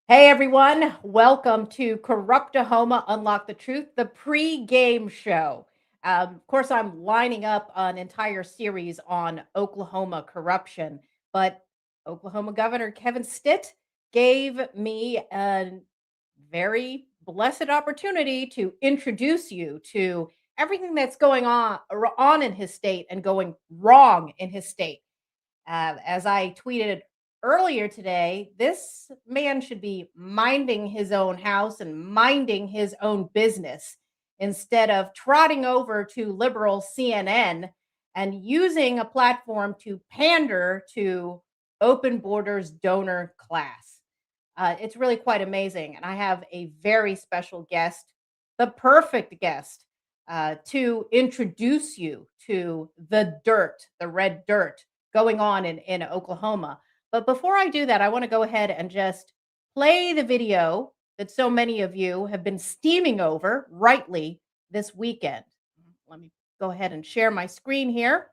Hey everyone, welcome to Corruptahoma Unlock the Truth, the pre-game show. Of course, I'm lining up an entire series on Oklahoma corruption, but Oklahoma Governor Kevin Stitt gave me a very blessed opportunity to introduce you to everything that's going on in his state and going wrong in his state. As I tweeted earlier today, this man should be minding his own house and minding his own business instead of trotting over to liberal CNN and using a platform to pander to open borders donor class. It's really quite amazing. And I have a very special guest, the perfect guest, to introduce you to the dirt, the red dirt going on in Oklahoma. But before I do that, I want to go ahead and just play the video that so many of you have been steaming over rightly this weekend. Let me go ahead and share my screen here.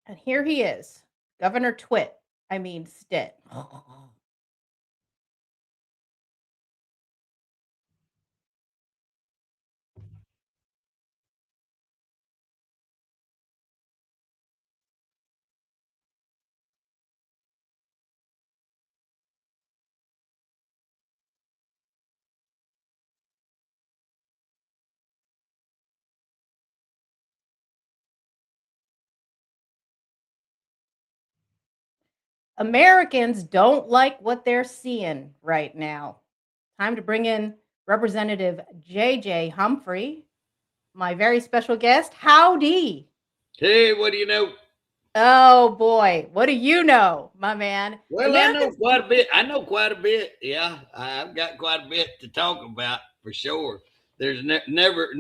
And here he is, Governor Stitt. Americans don't like what they're seeing right now. Time to bring in Representative JJ Humphrey, my very special guest. Howdy. Hey, what do you know? Oh boy, what do you know, my man? Well, I know Americans quite a bit. I know quite a bit. Yeah, I've got quite a bit to talk about for sure. There's never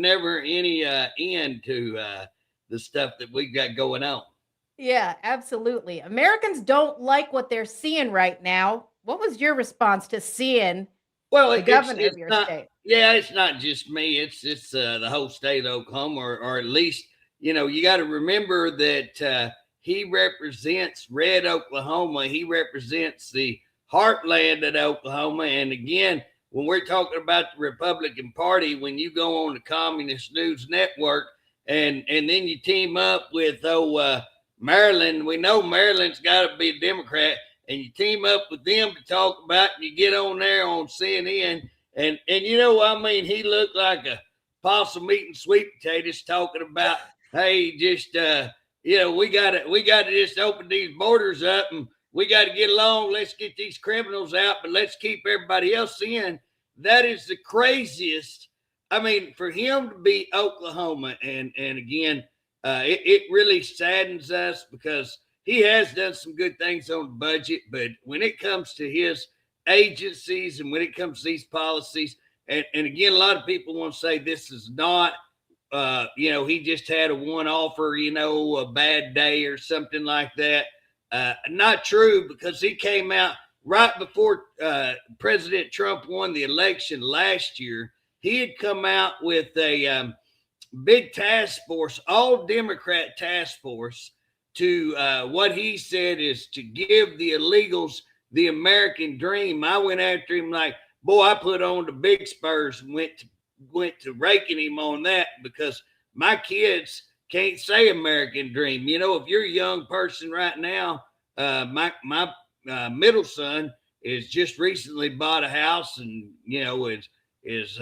any end to the stuff that we've got going on. Yeah, absolutely. Americans don't like what they're seeing right now. What was your response to seeing Well, the governor of it's your not. state? Yeah, it's not just me. It's the whole state of Oklahoma, or at least you got to remember that he represents Red Oklahoma. He represents the heartland of Oklahoma. And again, when we're talking about the Republican Party, when you go on the Communist News Network and then you team up with Maryland, we know Maryland's got to be a Democrat, and you team up with them to talk about, and you get on there on CNN, and I mean, he looked like a possum eating sweet potatoes, talking about, hey, just we gotta just open these borders up, and we got to get along. Let's get these criminals out, but let's keep everybody else in. That is the craziest. I mean, for him to be Oklahoma, and again, it really saddens us because he has done some good things on the budget, but when it comes to his agencies and when it comes to these policies, and again, a lot of people want to say this is not, he just had a one offer, a bad day or something like that. Not true, because he came out right before President Trump won the election last year. He had come out with a big task force, all Democrat task force, to what he said is to give the illegals the American dream. I went after him like, boy, I put on the big spurs and went to raking him on that, because my kids can't say American dream. If you're a young person right now, my middle son is just recently bought a house, and is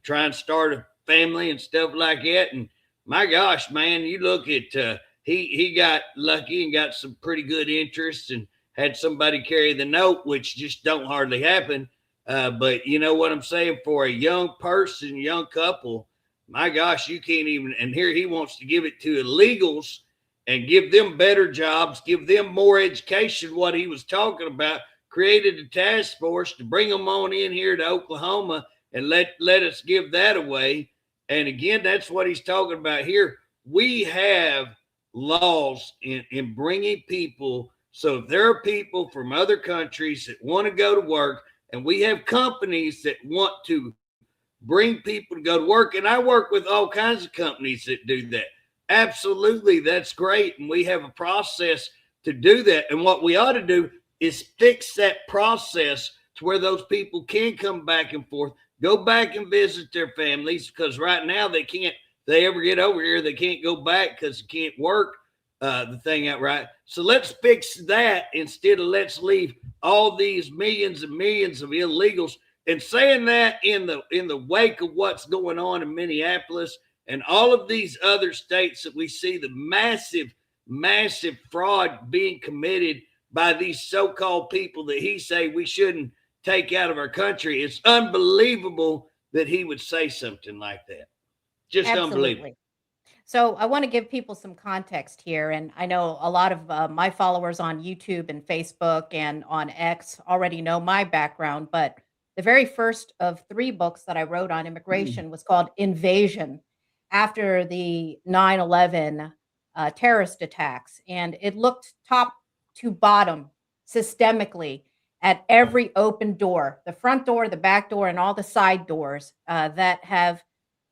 trying to start a family and stuff like that. And my gosh, man, you look at he got lucky and got some pretty good interest and had somebody carry the note, which just don't hardly happen. But you know what I'm saying? For a young person, young couple, my gosh, you can't even. And here he wants to give it to illegals and give them better jobs, give them more education. What he was talking about, created a task force to bring them on in here to Oklahoma and let us give that away. And again, that's what he's talking about here. We have laws in bringing people. So if there are people from other countries that want to go to work, and we have companies that want to bring people to go to work, and I work with all kinds of companies that do that. Absolutely, that's great. And we have a process to do that. And what we ought to do, is fix that process to where those people can come back and forth, go back and visit their families, because right now they can't. They ever get over here, they can't go back because they can't work the thing out right. So let's fix that instead of let's leave all these millions and millions of illegals. And saying that in the wake of what's going on in Minneapolis and all of these other states that we see the massive fraud being committed by these so-called people that he say we shouldn't take out of our country. It's unbelievable that he would say something like that. Just unbelievable. So I want to give people some context here. And I know a lot of my followers on YouTube and Facebook and on X already know my background, but the very first of 3 books that I wrote on immigration was called Invasion, after the 9/11 terrorist attacks. And it looked top to bottom systemically at every open door, the front door, the back door, and all the side doors that have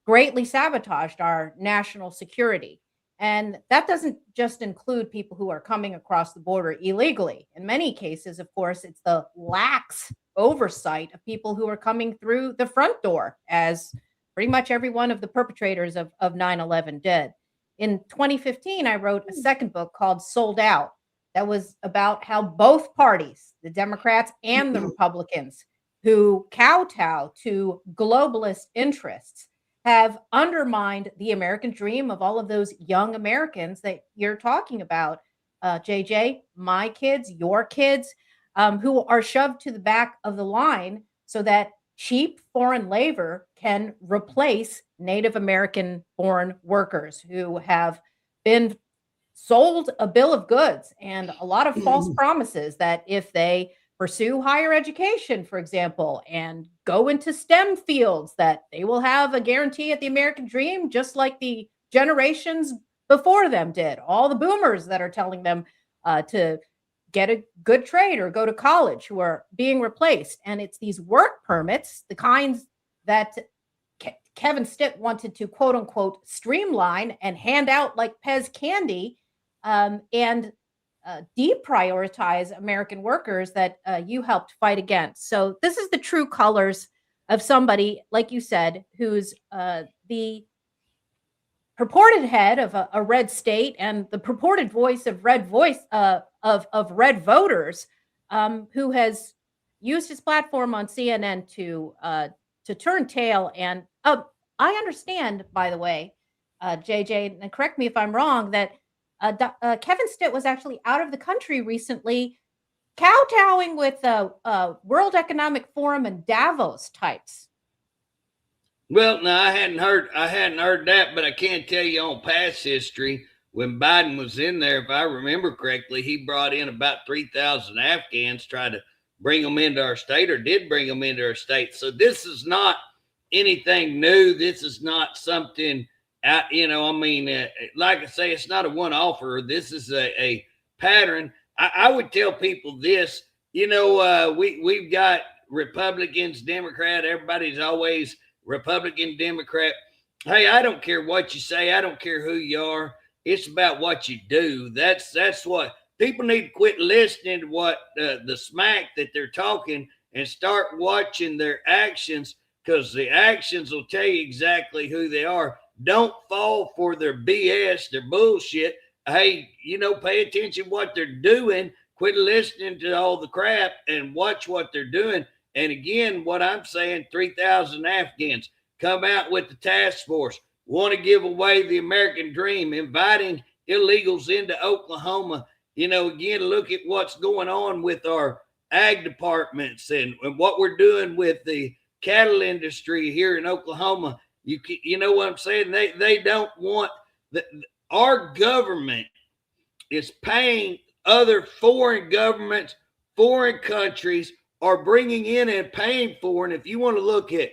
greatly sabotaged our national security. And that doesn't just include people who are coming across the border illegally. In many cases, of course, it's the lax oversight of people who are coming through the front door, as pretty much every one of the perpetrators of 9/11 did. In 2015, I wrote a second book called Sold Out that was about how both parties, the Democrats and the Republicans, who kowtow to globalist interests, have undermined the American dream of all of those young Americans that you're talking about, JJ, my kids, your kids, who are shoved to the back of the line so that cheap foreign labor can replace Native American born workers who have been sold a bill of goods and a lot of false promises that if they pursue higher education, for example, and go into STEM fields, that they will have a guarantee at the American dream, just like the generations before them did. All the boomers that are telling them to get a good trade or go to college who are being replaced. And it's these work permits, the kinds that Kevin Stitt wanted to quote unquote streamline and hand out like Pez candy, and deprioritize American workers that you helped fight against. So this is the true colors of somebody, like you said, who's the purported head of a red state and the purported voice of red voters, who has used his platform on CNN to turn tail. And I understand, by the way, JJ, and correct me if I'm wrong, that Kevin Stitt was actually out of the country recently, kowtowing with World Economic Forum and Davos types. Well, no, I hadn't heard that, but I can tell you on past history, when Biden was in there, if I remember correctly, he brought in about 3,000 Afghans, tried to bring them into our state, or did bring them into our state. So this is not anything new. This is not something, like I say, it's not a one-offer. This is a pattern. I would tell people this, we've got Republicans, Democrat, everybody's always Republican, Democrat. Hey, I don't care what you say. I don't care who you are. It's about what you do. That's what people need to quit listening to what the smack that they're talking and start watching their actions, because the actions will tell you exactly who they are. Don't fall for their BS, their bullshit. Hey, pay attention to what they're doing. Quit listening to all the crap and watch what they're doing. And again, what I'm saying, 3,000 Afghans come out with the task force, want to give away the American dream, inviting illegals into Oklahoma. Again, look at what's going on with our ag departments and what we're doing with the cattle industry here in Oklahoma. You know what I'm saying? They don't want our government is paying other foreign governments, foreign countries are bringing in and paying for. And if you want to look at,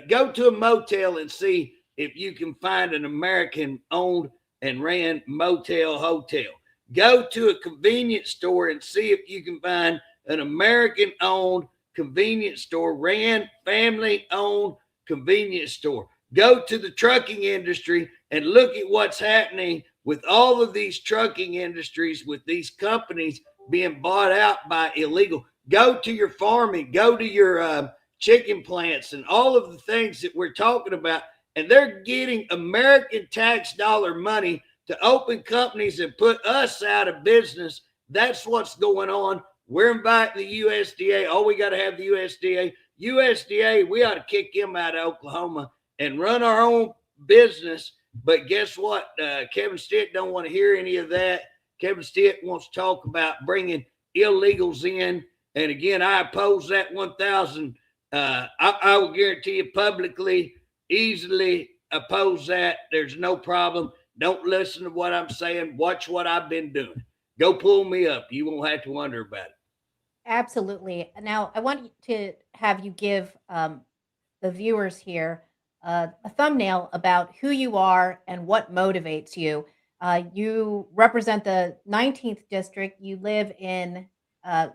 go to a motel and see if you can find an American owned and ran motel hotel. Go to a convenience store and see if you can find an American owned convenience store, ran family owned convenience store. Go to the trucking industry and look at what's happening with all of these trucking industries, with these companies being bought out by illegal. Go to your farming, go to your chicken plants, and all of the things that we're talking about. And they're getting American tax dollar money to open companies and put us out of business. That's what's going on. We're inviting the USDA. Oh, we got to have the USDA. USDA, we ought to kick them out of Oklahoma and run our own business. But guess what? Kevin Stitt don't want to hear any of that. Kevin Stitt wants to talk about bringing illegals in. And again, I oppose that 1,000. I will guarantee you publicly, easily oppose that. There's no problem. Don't listen to what I'm saying. Watch what I've been doing. Go pull me up. You won't have to wonder about it. Absolutely. Now, I want to have you give the viewers here a thumbnail about who you are and what motivates you. You represent the 19th district. You live in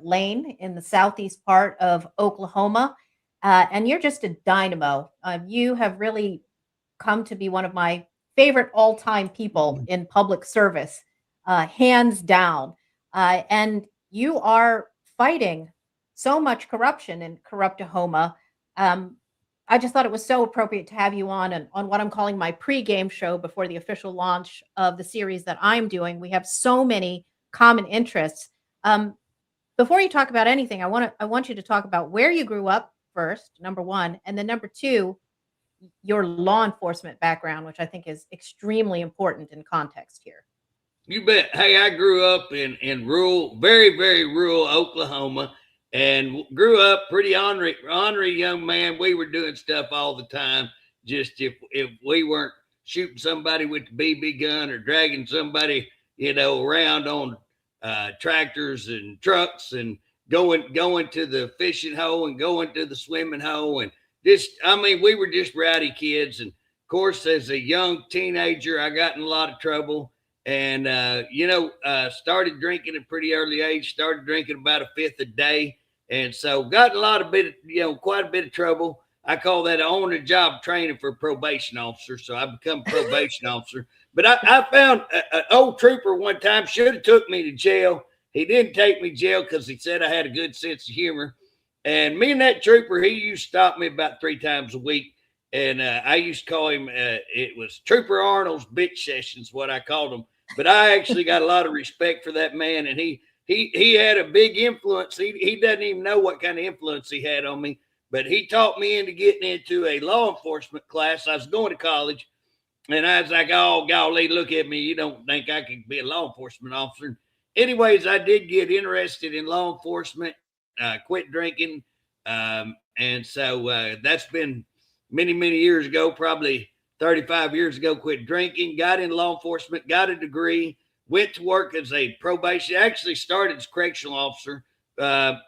Lane in the southeast part of Oklahoma, and you're just a dynamo. You have really come to be one of my favorite all-time people in public service, hands down. And you are fighting so much corruption in Corruptahoma. I just thought it was so appropriate to have you on and on what I'm calling my pre-game show before the official launch of the series that I'm doing. We have so many common interests. Before you talk about anything, I want you to talk about where you grew up first, number one, and then number two, your law enforcement background, which I think is extremely important in context here. You bet. Hey, I grew up in rural, very, very rural Oklahoma, and grew up pretty ornery young man. We were doing stuff all the time. Just if we weren't shooting somebody with the BB gun or dragging somebody, around on tractors and trucks and going to the fishing hole and going to the swimming hole. And we were just rowdy kids. And of course, as a young teenager, I got in a lot of trouble. And, started drinking at a pretty early age, started drinking about a fifth a day. And so got quite a bit of trouble. I call that on the job training for a probation officer. So I become a probation officer. But I found an old trooper one time, should have took me to jail. He didn't take me to jail because he said I had a good sense of humor. And me and that trooper, he used to stop me about 3 times a week. And I used to call him, it was Trooper Arnold's bitch sessions, what I called him. But I actually got a lot of respect for that man. And he had a big influence. He doesn't even know what kind of influence he had on me. But he taught me into getting into a law enforcement class. I was going to college. And I was like, oh, golly, look at me. You don't think I could be a law enforcement officer. Anyways, I did get interested in law enforcement, quit drinking. And so that's been many, many years ago, probably 35 years ago, quit drinking, got in law enforcement, got a degree, went to work as a probation, actually started as correctional officer,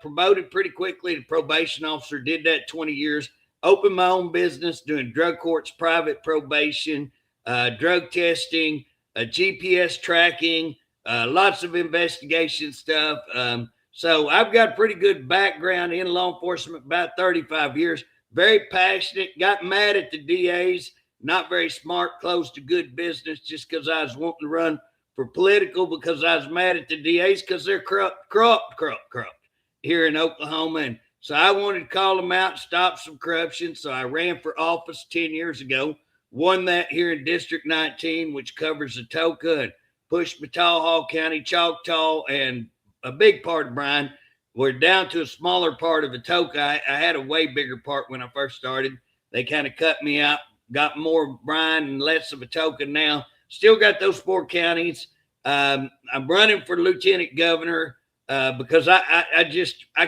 promoted pretty quickly to probation officer, did that 20 years, opened my own business doing drug courts, private probation, drug testing, GPS tracking, lots of investigation stuff. So I've got a pretty good background in law enforcement, about 35 years, very passionate, got mad at the DAs, not very smart, closed to good business just because I was wanting to run for political because I was mad at the DAs because they're corrupt here in Oklahoma. And so I wanted to call them out, stop some corruption. So I ran for office 10 years ago, won that here in District 19, which covers Atoka and Pushmataha County, Choctaw, and a big part of Bryan. We're down to a smaller part of Atoka. I had a way bigger part when I first started. They kind of cut me out, got more Bryan and less of Atoka now. Still got those 4 counties. I'm running for lieutenant governor because I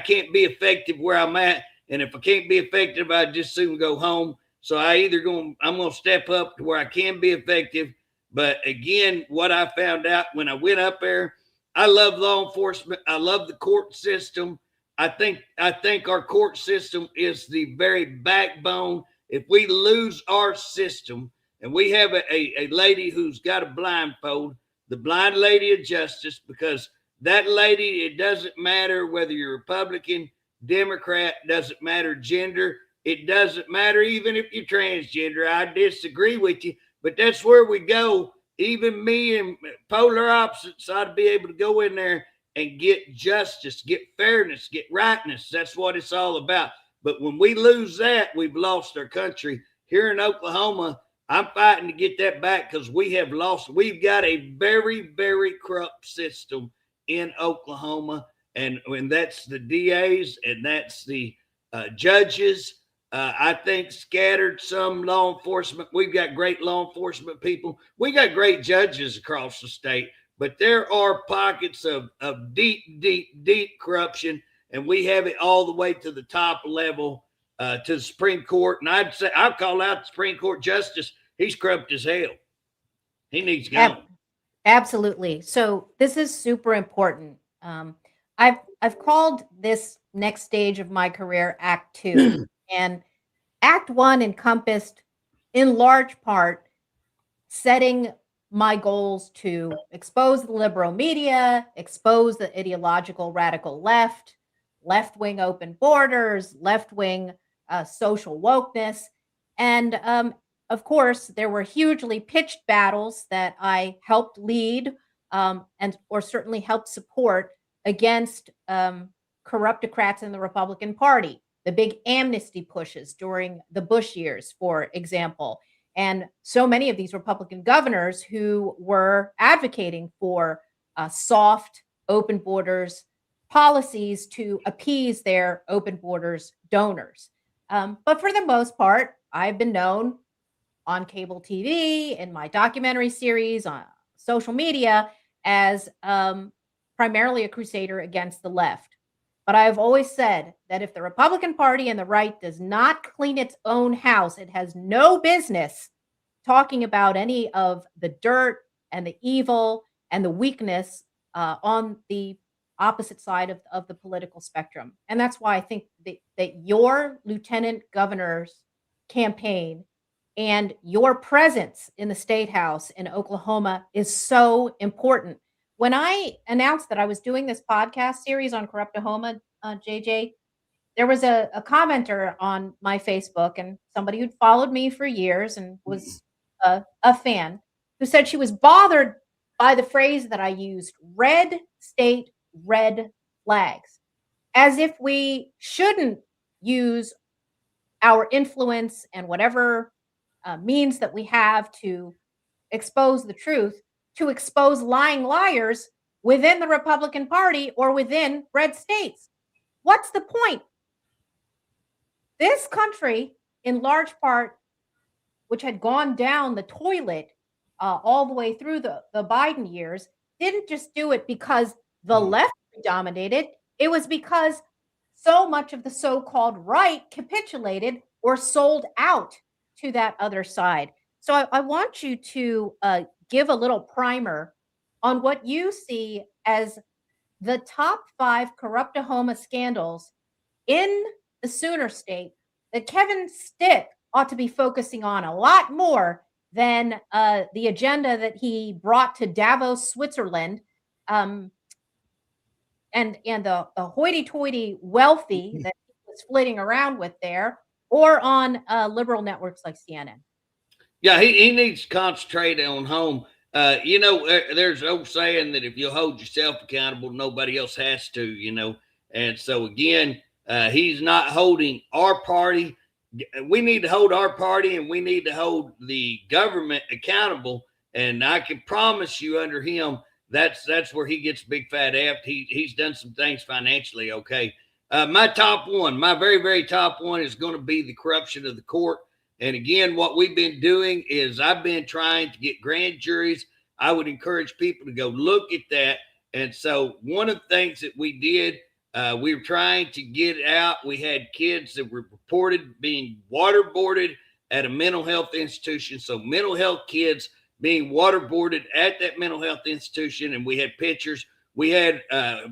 can't be effective where I'm at. And if I can't be effective, I just soon go home. So I'm going to step up to where I can be effective. But again, what I found out when I went up there, I love law enforcement. I love the court system. I think our court system is the very backbone. If we lose our system, and we have a lady who's got a blindfold, the blind lady of justice, because that lady, it doesn't matter whether you're Republican, Democrat, doesn't matter gender. It doesn't matter even if you're transgender. I disagree with you, but that's where we go. Even me and polar opposites ought to be able to go in there and get justice, get fairness, get rightness. That's what it's all about. But when we lose that, we've lost our country. Here in Oklahoma, I'm fighting to get that back because we have lost. We've got a very, very corrupt system in Oklahoma, and that's the DAs and that's the judges. I think scattered some law enforcement. We've got great law enforcement people. We got great judges across the state, but there are pockets of deep, deep, deep corruption, and we have it all the way to the top level, to the Supreme Court. And I'd call out the Supreme Court justice. He's corrupt as hell. He needs gone. Absolutely. So this is super important. I've called this next stage of my career Act Two, and Act One encompassed, in large part, setting my goals to expose the liberal media, expose the ideological radical left, left-wing open borders, left-wing social wokeness, and of course, there were hugely pitched battles that I helped lead, or certainly helped support against corruptocrats in the Republican Party. The big amnesty pushes during the Bush years, for example, and so many of these Republican governors who were advocating for soft open borders policies to appease their open borders donors. But for the most part, I've been known on cable TV, in my documentary series, on social media, as primarily a crusader against the left. But I've always said that if the Republican Party and the right does not clean its own house, it has no business talking about any of the dirt and the evil and the weakness on the opposite side of the political spectrum. And that's why I think that your lieutenant governor's campaign and your presence in the state house in Oklahoma is so important. When I announced that I was doing this podcast series on Corruptahoma, JJ, there was a commenter on my Facebook, and somebody who'd followed me for years and was a fan, who said she was bothered by the phrase that I used, red state, red flags, as if we shouldn't use our influence and whatever means that we have to expose the truth, to expose lying liars within the Republican Party or within red states. What's the point? This country, in large part, which had gone down the toilet all the way through the Biden years, didn't just do it because the left dominated. It was because so much of the so-called right capitulated or sold out to that other side. So I want you to give a little primer on what you see as the top 5 Corruptahoma scandals in the Sooner State that Kevin Stitt ought to be focusing on a lot more than the agenda that he brought to Davos, Switzerland, and the hoity-toity wealthy that he was flitting around with there, or on liberal networks like CNN. Yeah, he needs to concentrate on home. There's an old saying that if you hold yourself accountable, nobody else has to, And so, again, he's not holding our party. We need to hold our party, and we need to hold the government accountable. And I can promise you, under him, that's where he gets big fat F. He's done some things financially okay. My top one, my very, very top one, is going to be the corruption of the court. And again, what we've been doing is I've been trying to get grand juries. I would encourage people to go look at that. And so one of the things that we did, we were trying to get out. We had kids that were reported being waterboarded at a mental health institution. So mental health kids being waterboarded at that mental health institution. And we had pictures. We had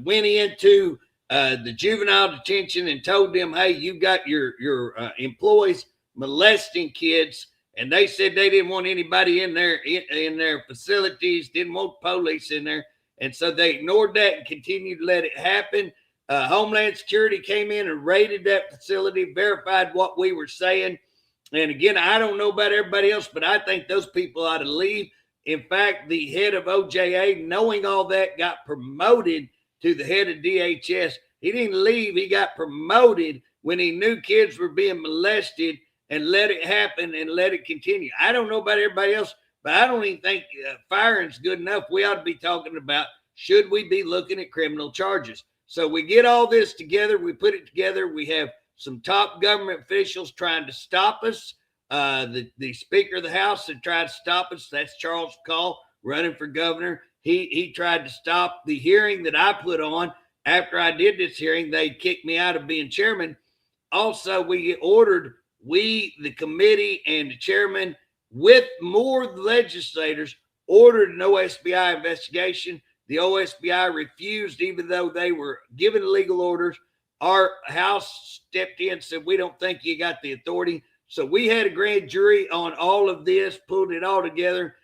went into the juvenile detention and told them, hey, you got your employees molesting kids, and they said they didn't want anybody in their facilities, didn't want police in there, and so they ignored that and continued to let it happen. Homeland Security came in and raided that facility, verified what we were saying, and again, I don't know about everybody else, but I think those people ought to leave. In fact, the head of OJA, knowing all that, got promoted to the head of DHS. He didn't leave. He got promoted when he knew kids were being molested and let it happen and let it continue. I don't know about everybody else, but I don't even think firing's good enough. We ought to be talking about, should we be looking at criminal charges? So we get all this together. We put it together. We have some top government officials trying to stop us. The Speaker of the House had tried to stop us. That's Charles McCall running for governor. He tried to stop the hearing that I put on. After I did this hearing, they kicked me out of being chairman. Also, we ordered, the committee and the chairman, with more legislators, ordered an OSBI investigation. The OSBI refused, even though they were given legal orders. Our House stepped in and said, we don't think you got the authority. So we had a grand jury on all of this, pulled it all together.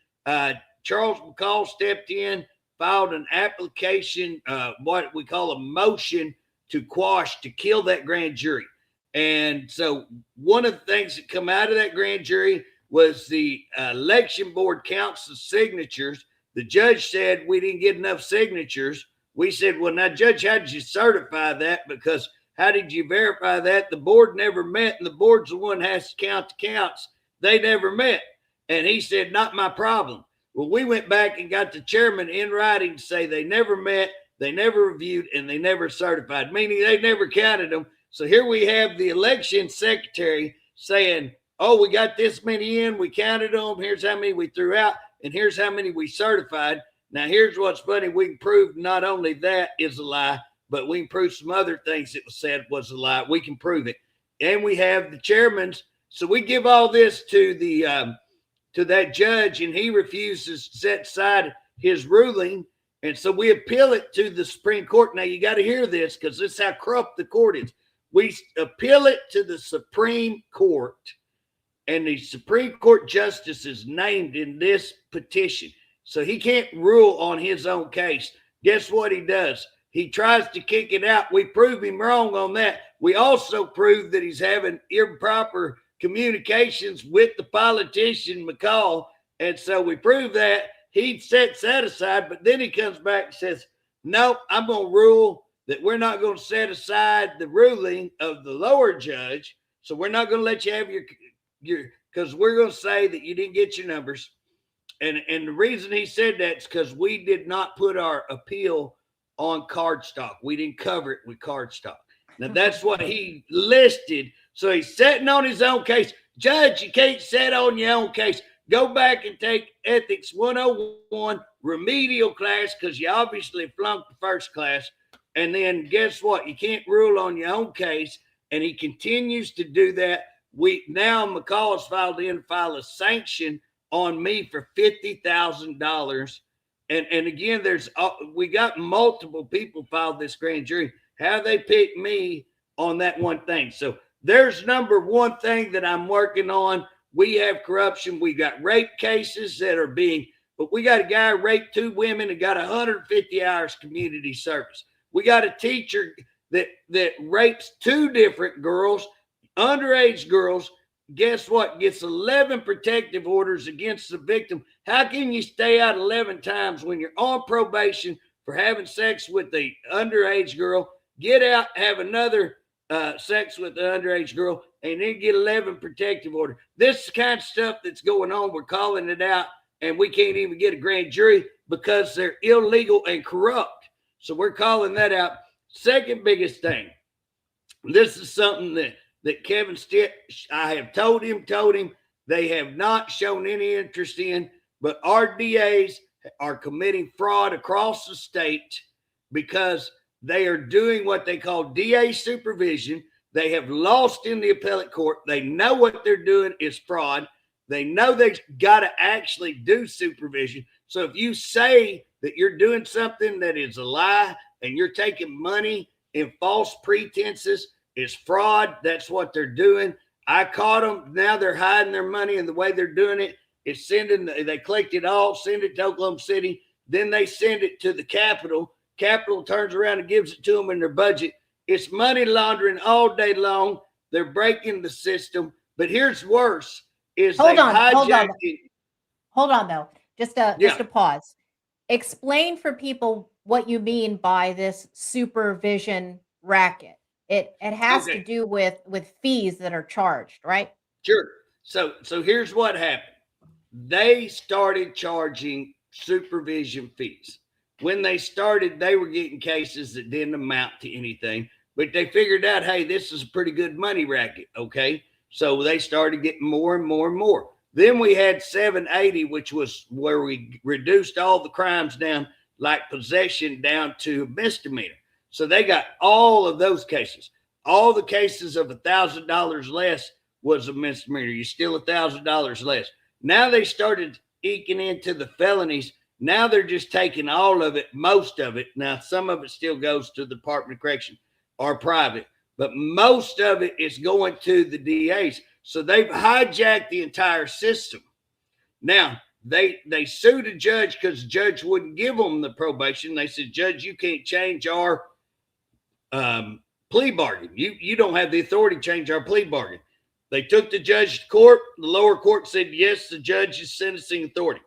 Charles McCall stepped in, filed an application, what we call a motion to quash, to kill that grand jury. And so one of the things that come out of that grand jury was the election board counts the signatures. The judge said we didn't get enough signatures. We said, well, now, Judge, how did you certify that? Because how did you verify that? The board never met, and the board's the one that has to count the counts. They never met. And he said, not my problem. Well, we went back and got the chairman in writing to say they never met, they never reviewed, and they never certified, meaning they never counted them. So here we have the election secretary saying, oh, we got this many in, we counted them, here's how many we threw out, and here's how many we certified. Now, here's what's funny. We can prove not only that is a lie, but we can prove some other things that was said was a lie. We can prove it. And we have the chairman's. So we give all this to the to that judge, and he refuses to set aside his ruling. And so we appeal it to the Supreme Court. Now, you got to hear this, because this is how corrupt the court is. We appeal it to the Supreme Court, and the Supreme Court justice is named in this petition. So he can't rule on his own case. Guess what he does? He tries to kick it out. We prove him wrong on that. We also prove that he's having improper communications with the politician McCall. And so we prove that. He sets that aside, but then he comes back and says, nope, I'm going to rule that we're not going to set aside the ruling of the lower judge. So we're not going to let you have your, because we're going to say that you didn't get your numbers. And the reason he said that is because we did not put our appeal on cardstock. We didn't cover it with cardstock. Now, that's what he listed. So he's sitting on his own case. Judge, you can't sit on your own case. Go back and take Ethics 101 remedial class, because you obviously flunked the first class. And then guess what? You can't rule on your own case. And he continues to do that. Now McCall has filed a sanction on me for $50,000. And again, we got multiple people filed this grand jury. How they picked me on that one thing. So there's number one thing that I'm working on. We have corruption. We got rape cases that are but we got a guy who raped 2 women and got 150 hours community service. We got a teacher that rapes 2 different girls, underage girls. Guess what? Gets 11 protective orders against the victim. How can you stay out 11 times when you're on probation for having sex with the underage girl, get out, have another sex with the underage girl, and then get 11 protective orders? This is the kind of stuff that's going on. We're calling it out, and we can't even get a grand jury because they're illegal and corrupt. So we're calling that out. Second biggest thing. This is something that Kevin Stitt, I have told him, they have not shown any interest in, but our DAs are committing fraud across the state because they are doing what they call DA supervision. They have lost in the appellate court. They know what they're doing is fraud. They know they've got to actually do supervision. So if you say that you're doing something that is a lie and you're taking money in false pretenses, it's fraud. That's what they're doing. I caught them. Now they're hiding their money, and the way they're doing it is they collect it all, send it to Oklahoma City, then they send it to the Capitol. Capitol turns around and gives it to them in their budget. It's money laundering all day long. They're breaking the system. But here's worse: hold on though. Just a pause. Explain for people what you mean by this supervision racket. It has to Okay, do with fees that are charged, right? sure. So here's what happened. They started charging supervision fees. When they started, they were getting cases that didn't amount to anything, but they figured out, hey, this is a pretty good money racket. Okay. So they started getting more and more and more. Then we had 780, which was where we reduced all the crimes down, like possession, down to misdemeanor. So they got all of those cases. All the cases of $1,000 less was a misdemeanor. You steal $1,000 less. Now they started eking into the felonies. Now they're just taking all of it, most of it. Now, some of it still goes to the Department of Correction or private, but most of it is going to the DAs. So they've hijacked the entire system. Now, they sued a judge because the judge wouldn't give them the probation. They said, Judge, you can't change our plea bargain. You don't have the authority to change our plea bargain. They took the judge to court. The lower court said, yes, the judge is sentencing authority.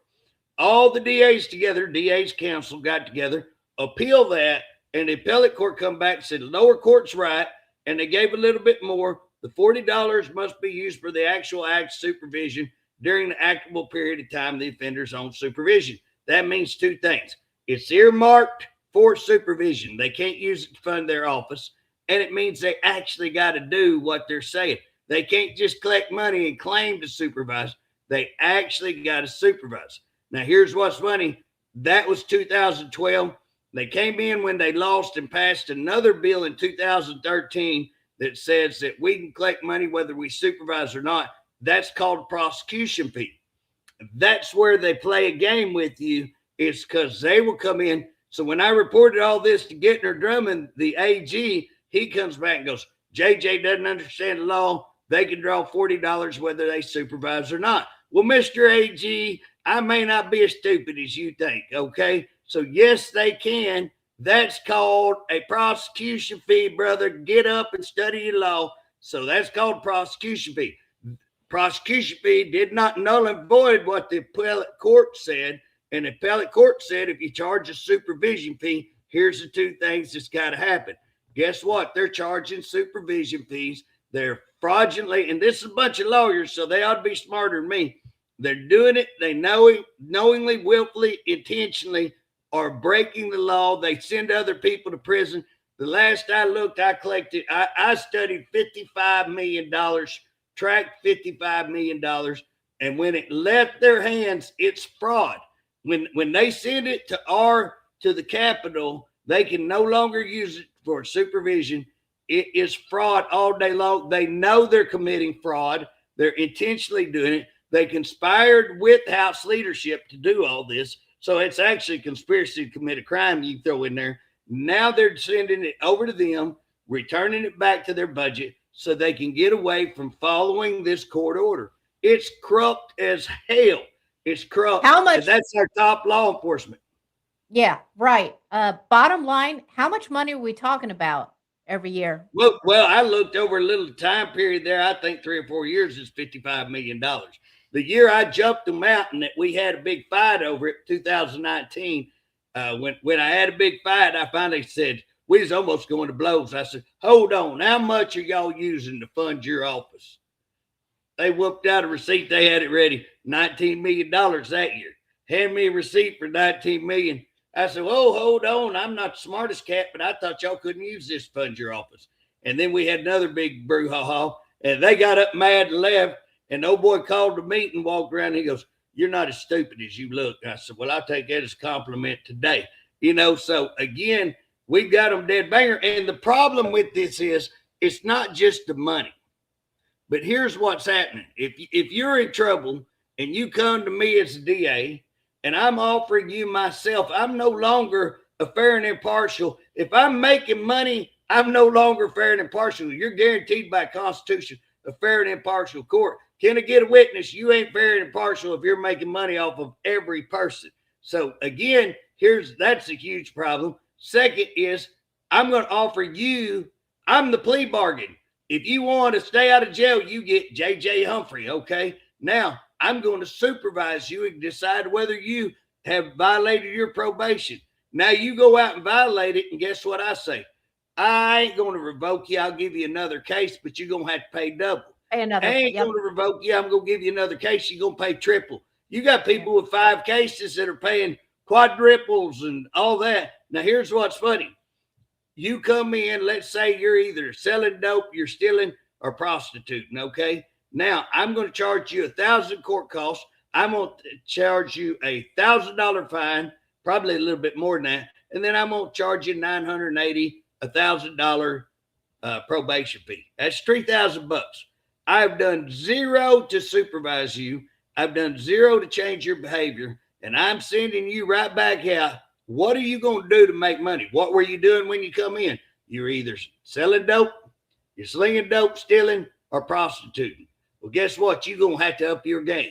All the DAs together, DA's council got together, appeal that, and the appellate court come back and said, the lower court's right, and they gave a little bit more. The $40 must be used for the actual act supervision during the actable period of time the offender's on supervision. That means two things. It's earmarked for supervision. They can't use it to fund their office, and it means they actually got to do what they're saying. They can't just collect money and claim to supervise. They actually got to supervise. Now, here's what's funny. That was 2012. They came in when they lost and passed another bill in 2013 that says that we can collect money whether we supervise or not. That's called prosecution fee. That's where they play a game with you. It's because they will come in. So when I reported all this to Gittner Drummond, the AG, he comes back and goes, JJ doesn't understand the law. They can draw $40 whether they supervise or not. Well, Mr. AG, I may not be as stupid as you think, okay? So, yes, they can. That's called a prosecution fee, brother. Get up and study your law. So that's called prosecution fee. Prosecution fee did not null and void what the appellate court said. And the appellate court said if you charge a supervision fee, here's the two things that's got to happen. Guess what? They're charging supervision fees. They're fraudulently, and this is a bunch of lawyers, so they ought to be smarter than me. They're doing it. They knowingly, willfully, intentionally are breaking the law. They send other people to prison. The last I looked, I studied $55 million, tracked $55 million. And when it left their hands, it's fraud. When they send it to the Capitol, they can no longer use it for supervision. It is fraud all day long. They know they're committing fraud. They're intentionally doing it. They conspired with House leadership to do all this. So it's actually a conspiracy to commit a crime you throw in there. Now they're sending it over to them, returning it back to their budget so they can get away from following this court order. It's corrupt as hell. It's corrupt. How much? And that's our top law enforcement. Yeah, right. Bottom line, how much money are we talking about every year? Well, I looked over a little time period there. I think 3 or 4 years is $55 million. The year I jumped the mountain that we had a big fight over it, 2019, when I had a big fight, I finally said, we was almost going to blows. I said, hold on, how much are y'all using to fund your office? They whooped out a receipt. They had it ready, $19 million that year. Hand me a receipt for $19 million. I said, oh, hold on. I'm not the smartest cat, but I thought y'all couldn't use this to fund your office. And then we had another big brouhaha, and they got up mad and left. And the old boy called the meeting, walked around, and he goes, you're not as stupid as you look. I said, well, I'll take that as a compliment today. So again, we've got them dead banger. And the problem with this is it's not just the money. But here's what's happening. If you're in trouble and you come to me as a DA and I'm offering you myself, I'm no longer a fair and impartial. If I'm making money, I'm no longer fair and impartial. You're guaranteed by Constitution a fair and impartial court. Can I get a witness? You ain't fair and impartial if you're making money off of every person. So again, that's a huge problem. Second is I'm going to offer you, I'm the plea bargain. If you want to stay out of jail, you get JJ Humphrey, okay? Now, I'm going to supervise you and decide whether you have violated your probation. Now you go out and violate it, and guess what I say? I ain't going to revoke you. I'll give you another case, but you're going to have to pay double. Pay another. I ain't going to revoke you. I'm going to give you another case. You're going to pay triple. You got people with 5 cases that are paying quadruples and all that. Now, here's what's funny. You come in, let's say you're either selling dope, you're stealing, or prostituting, okay? Now, I'm going to charge you $1,000 court costs. I'm going to charge you $1,000 fine, probably a little bit more than that. And then I'm going to charge you $980, $1,000 probation fee. That's $3,000. I've done zero to supervise you. I've done zero to change your behavior. And I'm sending you right back out. What are you going to do to make money? What were you doing when you come in? You're either selling dope, you're slinging dope, stealing, or prostituting. Well, guess what? You're going to have to up your game.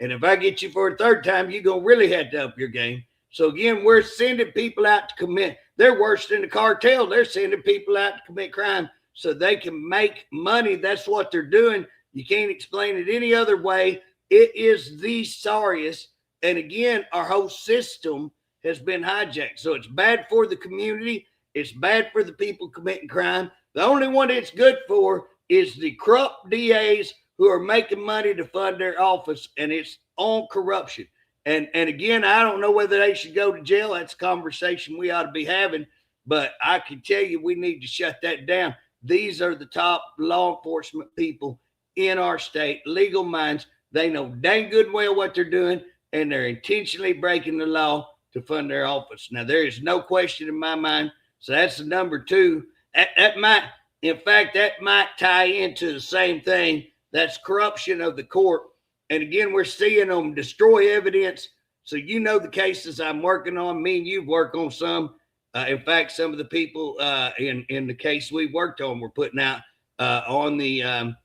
And if I get you for a third time, you're going to really have to up your game. So, again, we're sending people out to commit. They're worse than the cartel. They're sending people out to commit crime so they can make money. That's what they're doing. You can't explain it any other way. It is the sorriest. And, again, our whole system has been hijacked. So it's bad for the community. It's bad for the people committing crime. The only one it's good for is the corrupt DAs who are making money to fund their office, and it's on corruption. And again, I don't know whether they should go to jail. That's a conversation we ought to be having, but I can tell you we need to shut that down. These are the top law enforcement people in our state, legal minds. They know dang good and well what they're doing, and they're intentionally breaking the law to fund their office. Now, there is no question in my mind. So that's the number 2. That might tie into the same thing. That's corruption of the court. And again, we're seeing them destroy evidence. So you know the cases I'm working on. Me and you've worked on some. In fact, some of the people in the case we worked on were putting out on the on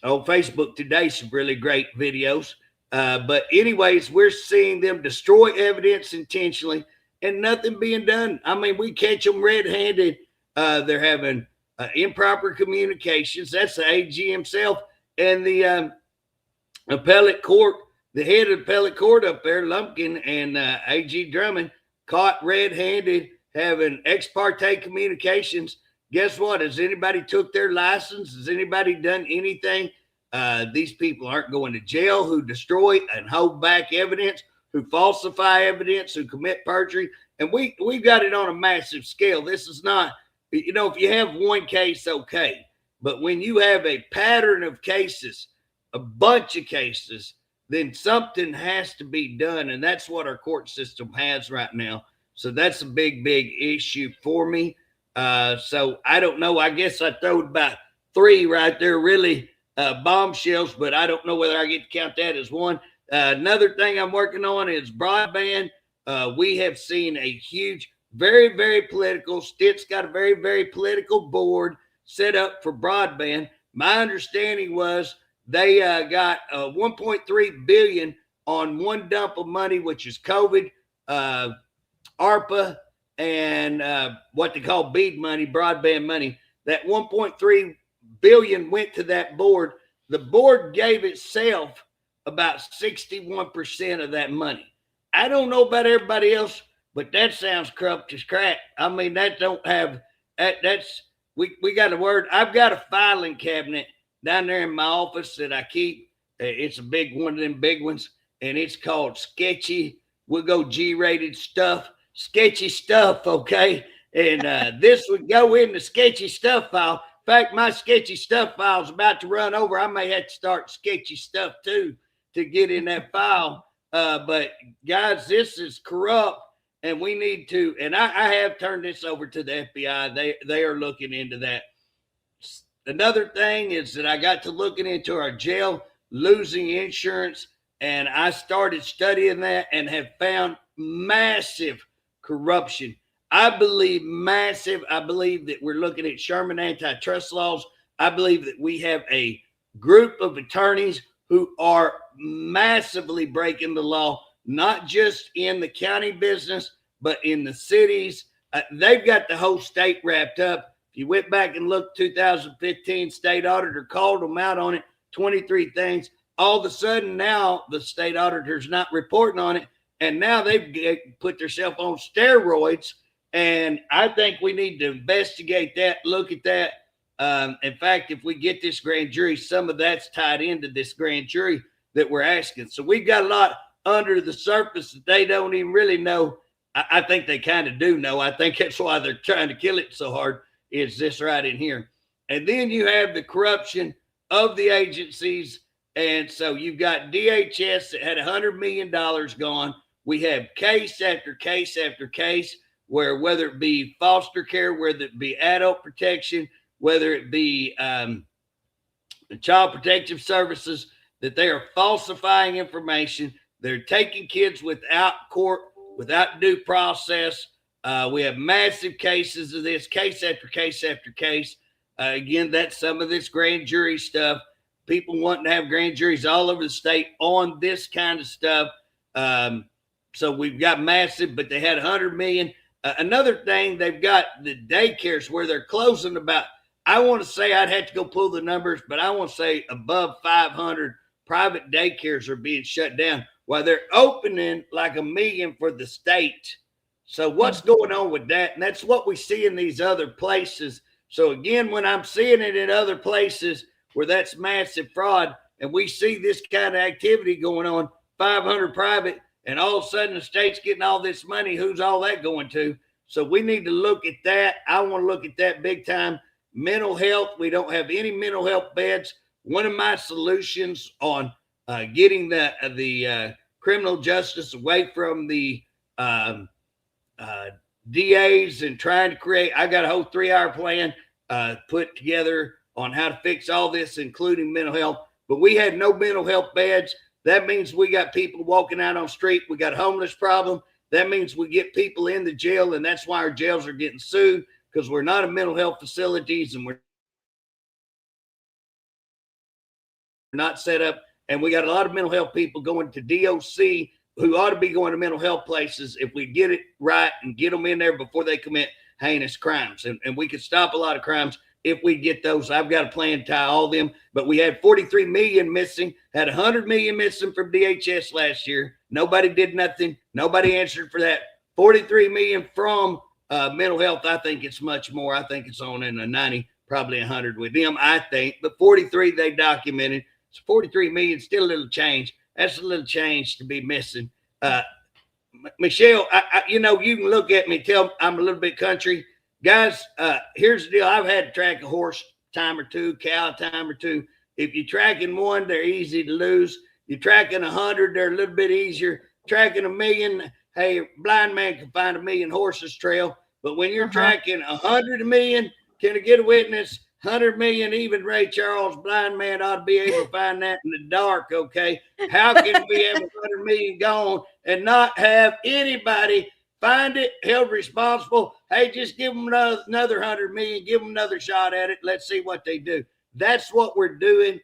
Facebook today some really great videos. But anyways, we're seeing them destroy evidence intentionally and nothing being done. I mean, we catch them red-handed. They're having improper communications. That's the AG himself. And the appellate court, the head of the appellate court up there, Lumpkin, and AG Drummond, caught red-handed having ex parte communications. Guess what? Has anybody took their license? Has anybody done anything? These people aren't going to jail who destroy and hold back evidence, who falsify evidence, who commit perjury. And we've got it on a massive scale. This is not, if you have one case, okay. But when you have a pattern of cases, a bunch of cases, then something has to be done. And that's what our court system has right now. So that's a big, big issue for me. So I don't know. I guess I throwed about 3 right there, really bombshells, but I don't know whether I get to count that as one. Another thing I'm working on is broadband. We have seen a huge, very, very political. Stitt's got a very, very political board set up for broadband. My understanding was they got $1.3 billion on one dump of money, which is COVID, ARPA, and what they call BEAD money, broadband money. That $1.3 billion went to that board. The board gave itself about 61% of that money. I don't know about everybody else, but that sounds corrupt as crap. I mean, that don't have that's we got a word. I've got a filing cabinet down there in my office that I keep. It's a big one of them big ones, and it's called sketchy. We'll go G-rated stuff, sketchy stuff, okay? And this would go in the sketchy stuff file. In fact, my sketchy stuff file is about to run over. I may have to start sketchy stuff too to get in that file. But guys, this is corrupt, and we need to. And I have turned this over to the FBI. They are looking into that. Another thing is that I got to looking into our jail losing insurance, and I started studying that and have found massive corruption. I believe massive. I believe that we're looking at Sherman antitrust laws. I believe that we have a group of attorneys who are massively breaking the law, not just in the county business, but in the cities. They've got the whole state wrapped up. If you went back and looked, 2015 state auditor called them out on it, 23 things. All of a sudden now the state auditor's not reporting on it. and now they've put themselves on steroids. And I think we need to investigate that, look at that. In fact, if we get this grand jury, some of that's tied into this grand jury that we're asking. So we've got a lot under the surface that they don't even really know. I think they kind of do know. I think that's why they're trying to kill it so hard, is this right in here. And then you have the corruption of the agencies. And so you've got DHS that had $100 million gone. We have case after case after case where, whether it be foster care, whether it be adult protection, whether it be child protective services, that they are falsifying information. They're taking kids without court, without due process. We have massive cases of this, case after case after case. Again, that's some of this grand jury stuff. People wanting to have grand juries all over the state on this kind of stuff. So we've got massive, but they had 100 million. Another thing, they've got the daycares where they're closing about, I want to say, I'd have to go pull the numbers, but I want to say above 500 private daycares are being shut down while they're opening like 1 million for the state. So what's going on with that? And that's what we see in these other places. So again, when I'm seeing it in other places where that's massive fraud, and we see this kind of activity going on, 500 private, and all of a sudden the state's getting all this money, who's all that going to? So we need to look at that. I want to look at that big time. Mental health, we don't have any mental health beds. One of my solutions on getting the criminal justice away from the DAs and trying to create, I got a whole 3-hour plan put together on how to fix all this, including mental health. But we had no mental health beds. That means we got people walking out on the street. We got a homeless problem. That means we get people in the jail, and that's why our jails are getting sued, because we're not a mental health facilities and we're not set up. And we got a lot of mental health people going to DOC who ought to be going to mental health places if we get it right and get them in there before they commit heinous crimes. And we could stop a lot of crimes if we get those. I've got a plan to tie all of them, but we had 43 million missing, had 100 million missing from DHS last year. Nobody did nothing. Nobody answered for that. 43 million from mental health. I think it's much more. I think it's on in the 90, probably 100 with them, I think, but 43 they documented. So 43 million, still a little change. That's a little change to be missing. Michelle, you know, you can look at me, tell I'm a little bit country. Guys, here's the deal. I've had to track a horse time or two, cow time or two. If you're tracking one, they're easy to lose. You're tracking 100, they're a little bit easier. Tracking 1 million, hey, blind man can find 1 million horses trail. But when you're tracking 100 million, can I get a witness? 100 million, even Ray Charles, blind man, ought to be able to find that in the dark, okay? How can we have 100 million gone and not have anybody find it, held responsible? Hey, just give them another 100 million, give them another shot at it. Let's see what they do. That's what we're doing.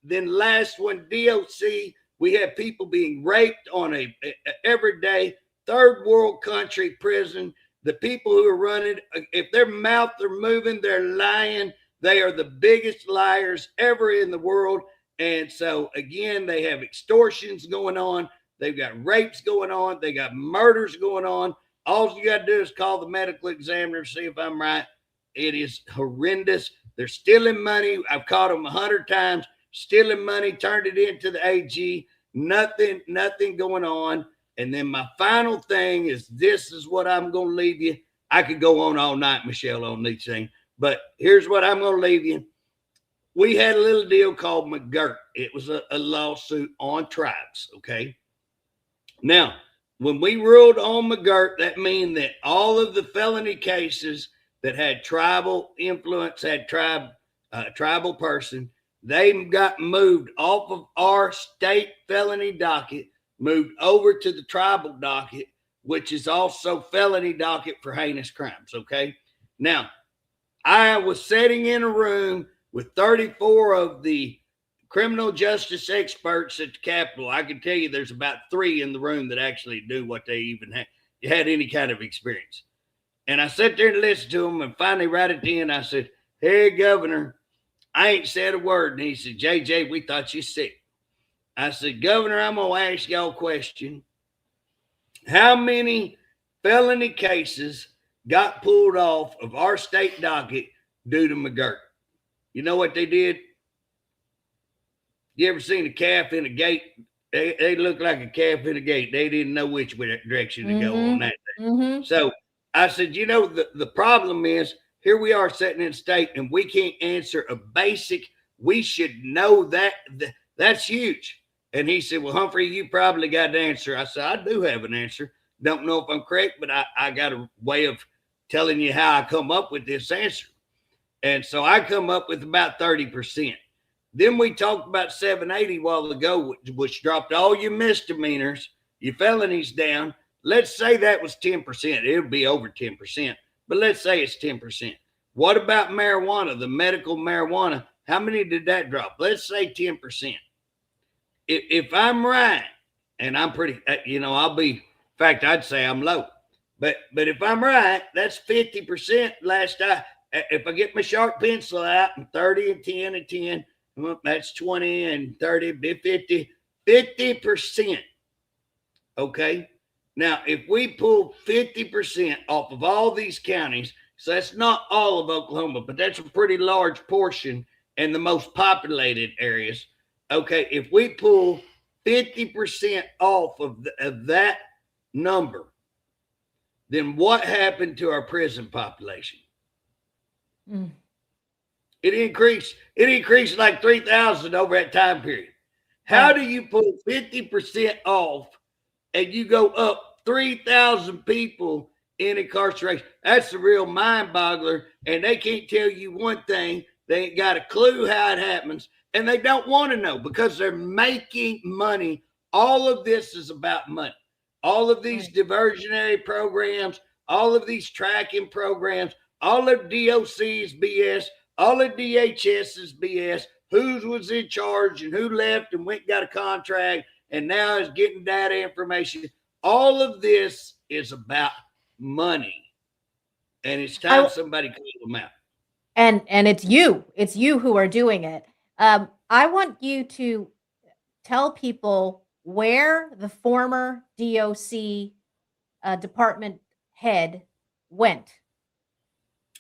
Then last one, DOC, we have people being raped on a every day, third world country prison. The people who are running, if their mouth are moving, they're lying. They are the biggest liars ever in the world. And so, again, they have extortions going on. They've got rapes going on. They got murders going on. All you got to do is call the medical examiner, see if I'm right. It is horrendous. They're stealing money. I've caught them 100 times, stealing money, turned it into the AG. Nothing going on. And then my final thing is, this is what I'm going to leave you. I could go on all night, Michelle, on these things. But here's what I'm going to leave you. We had a little deal called McGirt. It was a lawsuit on tribes, okay? Now, when we ruled on McGirt, that means that all of the felony cases that had tribal influence, had tribal person, they got moved off of our state felony docket, moved over to the tribal docket, which is also felony docket for heinous crimes, okay? Now, I was sitting in a room with 34 of the criminal justice experts at the Capitol. I can tell you there's about 3 in the room that actually do what they even had any kind of experience. And I sat there and listened to them, and finally right at the end, I said, "Hey, Governor, I ain't said a word." And he said, "JJ, we thought you sick." I said, "Governor, I'm going to ask y'all a question. How many felony cases got pulled off of our state docket due to McGirt? You know what they did? You ever seen a calf in a gate? They look like a calf in a gate. They didn't know which direction to go on that day. Mm-hmm. So I said, the problem is here we are sitting in state and we can't answer a basic. We should know that. That's huge. And he said, well, Humphrey, you probably got an answer. I said, I do have an answer. Don't know if I'm correct, but I got a way of telling you how I come up with this answer. And so I come up with about 30%. Then we talked about 780 a while ago, which dropped all your misdemeanors, your felonies down. Let's say that was 10%. It'll be over 10%, but let's say it's 10%. What about marijuana, the medical marijuana? How many did that drop? Let's say 10%. If I'm right, and I'm pretty, I'll be, in fact, I'd say I'm low. But if I'm right, that's 50% last time. If I get my sharp pencil out and 30 and 10 and 10, well, that's 20 and 30, 50%. Okay. Now, if we pull 50% off of all these counties, so that's not all of Oklahoma, but that's a pretty large portion in the most populated areas. Okay. If we pull 50% off of that number, then what happened to our prison population? It increased like 3,000 over that time period. How do you pull 50% off and you go up 3,000 people in incarceration? That's a real mind boggler. And they can't tell you one thing. They ain't got a clue how it happens. And they don't want to know because they're making money. All of this is about money. All of these diversionary programs, all of these tracking programs, all of DOC's BS, all of DHS's BS, who was in charge and who left and went and got a contract and now is getting data information. All of this is about money. And it's time somebody call them out. And it's you who are doing it. I want you to tell people where the former DOC department head went.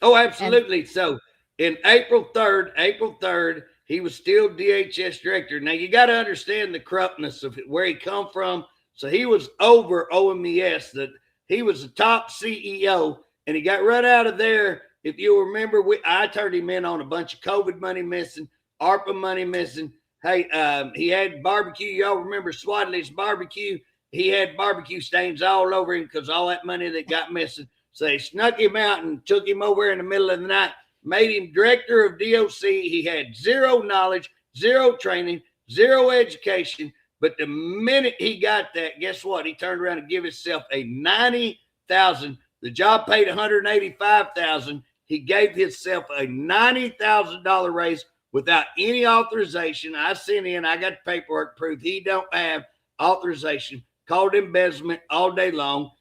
Oh, absolutely. So in April 3rd, he was still DHS director. Now you got to understand the corruptness of where he come from. So he was over OMES, that he was the top CEO, and he got run out of there. If you remember, I turned him in on a bunch of COVID money missing, ARPA money missing. Hey, he had barbecue. Y'all remember Swadley's barbecue? He had barbecue stains all over him because all that money that got missing. So they snuck him out and took him over in the middle of the night, made him director of DOC. He had zero knowledge, zero training, zero education. But the minute he got that, guess what? He turned around and gave himself a $90,000. The job paid $185,000. He gave himself a $90,000 raise without any authorization. I sent in, I got the paperwork proof he don't have authorization. Called embezzlement all day long.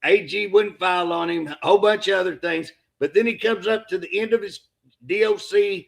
AG wouldn't file on him, a whole bunch of other things. But then he comes up to the end of his DOC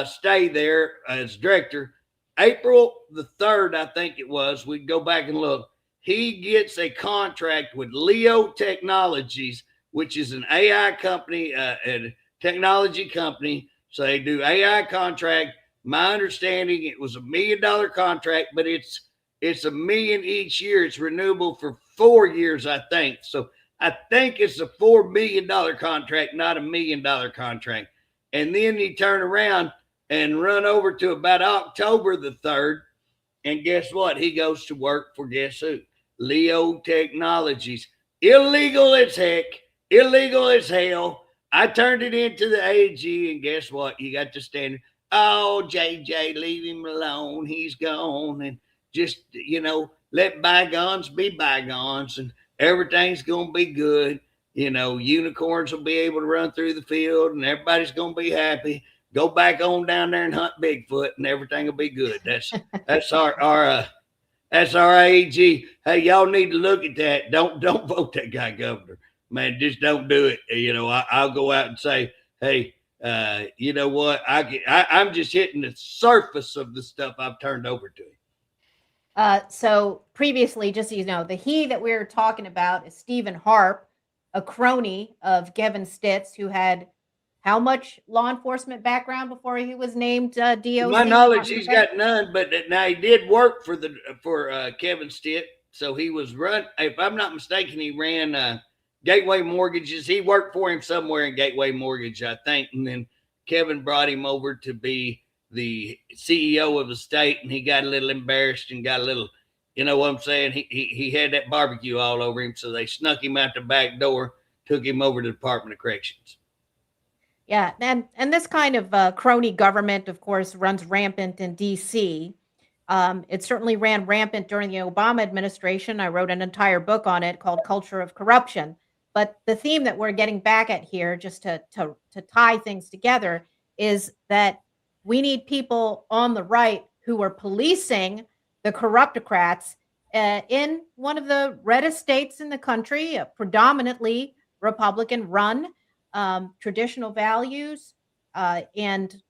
stay there as director. April the 3rd, I think it was. We can go back and look. He gets a contract with Leo Technologies, which is an AI company, a technology company. So they do AI contract. My understanding, it was $1 million contract, but it's $1 million each year. It's renewable for 4 years, I think. So I think it's a $4 million contract, not $1 million contract. And then he turned around and run over to about October the 3rd. And guess what? He goes to work for guess who? Leo Technologies. Illegal as heck. Illegal as hell. I turned it into the AG, and guess what? You got the standard. Oh, JJ, leave him alone. He's gone. And just, let bygones be bygones, and everything's going to be good. Unicorns will be able to run through the field, and everybody's going to be happy. Go back on down there and hunt Bigfoot, and everything will be good. That's our AG. Hey, y'all need to look at that. Don't vote that guy governor, man. Just don't do it. I'll go out and say, hey, you know what? I'm just hitting the surface of the stuff I've turned over to him. So previously, just so you know, the he that we're talking about is Stephen Harp, a crony of Kevin Stitt's, who had how much law enforcement background before he was named To my DOC? knowledge, Department of he's Ed? got none. But now he did work for Kevin Stitt, so he was run. If I'm not mistaken, he ran Gateway Mortgages. He worked for him somewhere in Gateway Mortgage, I think, and then Kevin brought him over to be the CEO of the state, and he got a little embarrassed and got a little, you know what I'm saying? He had that barbecue all over him, so they snuck him out the back door, took him over to the Department of Corrections. Yeah, and this kind of crony government, of course, runs rampant in D.C. It certainly ran rampant during the Obama administration. I wrote an entire book on it called "Culture of Corruption." But the theme that we're getting back at here, just to tie things together, is that we need people on the right who are policing the corruptocrats in one of the reddest states in the country, predominantly Republican run, traditional values, and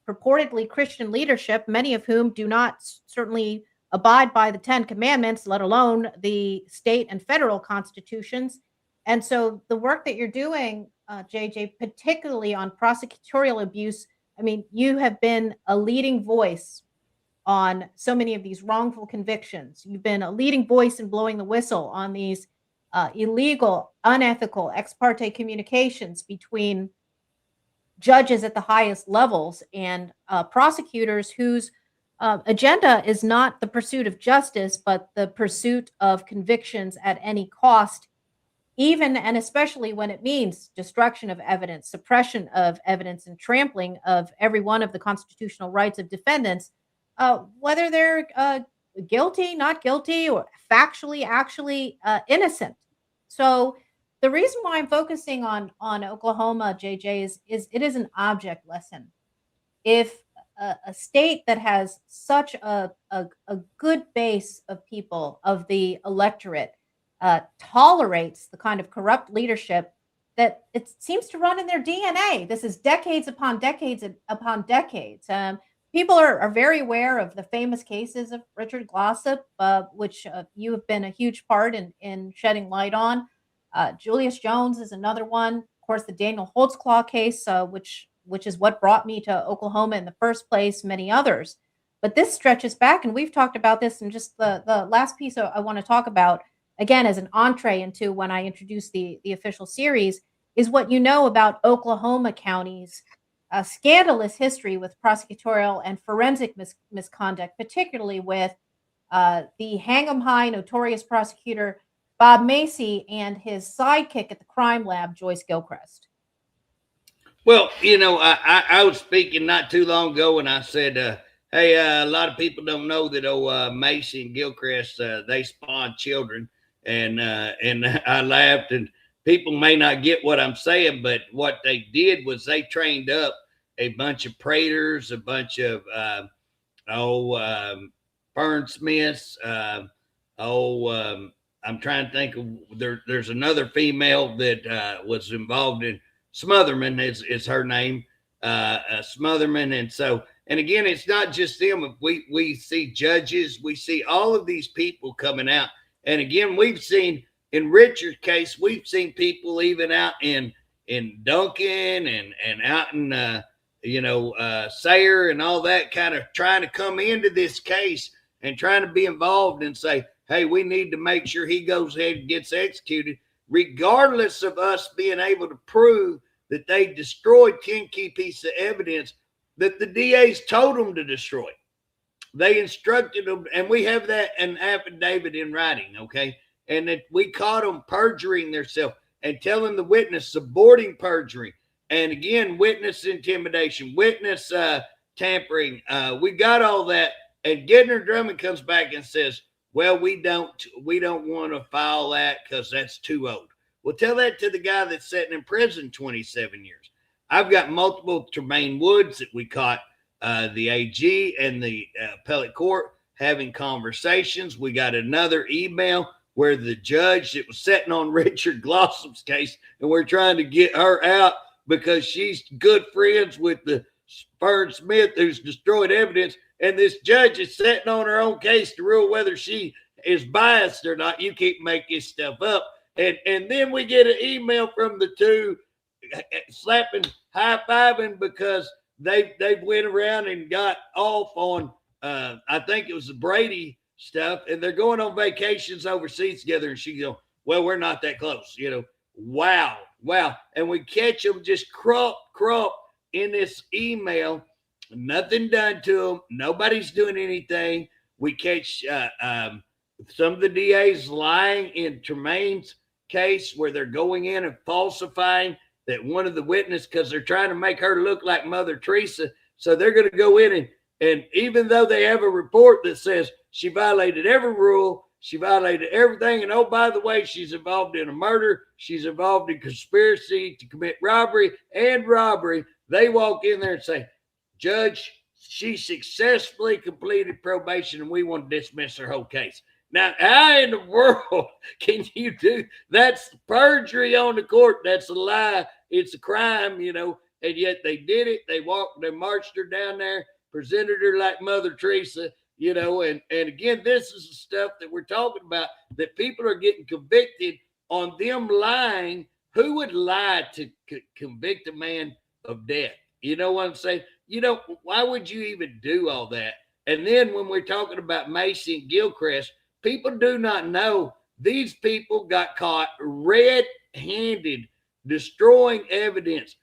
purportedly Christian leadership, many of whom do not certainly abide by the Ten Commandments, let alone the state and federal constitutions. And so the work that you're doing, JJ, particularly on prosecutorial abuse, I mean, you have been a leading voice on so many of these wrongful convictions. You've been a leading voice in blowing the whistle on these illegal, unethical ex parte communications between judges at the highest levels and prosecutors whose agenda is not the pursuit of justice, but the pursuit of convictions at any cost, even and especially when it means destruction of evidence, suppression of evidence, and trampling of every one of the constitutional rights of defendants, whether they're guilty, not guilty, or factually actually innocent. So the reason why I'm focusing on Oklahoma, JJ, is it is an object lesson. If a state that has such a good base of people of the electorate tolerates the kind of corrupt leadership that it seems to run in their DNA. This is decades upon decades upon decades. People are very aware of the famous cases of Richard Glossip, which you have been a huge part in shedding light on. Julius Jones is another one. Of course, the Daniel Holtzclaw case, which is what brought me to Oklahoma in the first place, many others. But this stretches back, and we've talked about this in just the last piece I want to talk about, again, as an entree into when I introduce the official series, is what you know about Oklahoma County's scandalous history with prosecutorial and forensic misconduct, particularly with the Hang 'em High notorious prosecutor Bob Macy and his sidekick at the crime lab, Joyce Gilchrist. Well, I was speaking not too long ago, and I said, hey, a lot of people don't know that Macy and Gilchrist, they spawned children, and I laughed, and people may not get what I'm saying, but what they did was they trained up a bunch of praters, a bunch of Fern Smiths. I'm trying to think of there's another female that was involved in Smotherman is her name, Smotherman, and again, it's not just them. We see judges, we see all of these people coming out, and again, we've seen in Richard's case, we've seen people even out in Duncan and out in Sayre and all that, kind of trying to come into this case and trying to be involved and say, hey, we need to make sure he goes ahead and gets executed, regardless of us being able to prove that they destroyed 10 key pieces of evidence that the DAs told them to destroy. They instructed them, and we have that an affidavit in writing, okay? And that we caught them perjuring themselves and telling the witness, supporting perjury. And again, witness intimidation, witness tampering. We got all that. And Gedner Drummond comes back and says, well, we don't want to file that because that's too old. Well, tell that to the guy that's sitting in prison 27 years. I've got multiple Tremaine Woods that we caught the AG and the appellate court having conversations. We got another email where the judge that was sitting on Richard Glossop's case, and we're trying to get her out because she's good friends with the Fern Smith who's destroyed evidence, and this judge is sitting on her own case to rule whether she is biased or not. You keep making stuff up. And then we get an email from the two slapping, high-fiving because they've went around and got off on, I think it was the Brady stuff, and they're going on vacations overseas together. And she go, well, we're not that close, Wow. And we catch them just crump in this email. Nothing done to them. Nobody's doing anything. We catch some of the DAs lying in Tremaine's case where they're going in and falsifying that one of the witnesses, because they're trying to make her look like Mother Teresa. So they're going to go in and even though they have a report that says she violated every rule, she violated everything, and oh, by the way, she's involved in a murder, she's involved in conspiracy to commit robbery, they walk in there and say, Judge, she successfully completed probation and we want to dismiss her whole case. Now, how in the world can you do that's perjury on the court? That's a lie. It's a crime, and yet they did it. They marched her down there, presented her like Mother Teresa, and again, this is the stuff that we're talking about, that people are getting convicted on them lying. Who would lie to convict a man of death? You know what I'm saying? Why would you even do all that? And then when we're talking about Macy and Gilchrist, people do not know these people got caught red-handed, destroying evidence,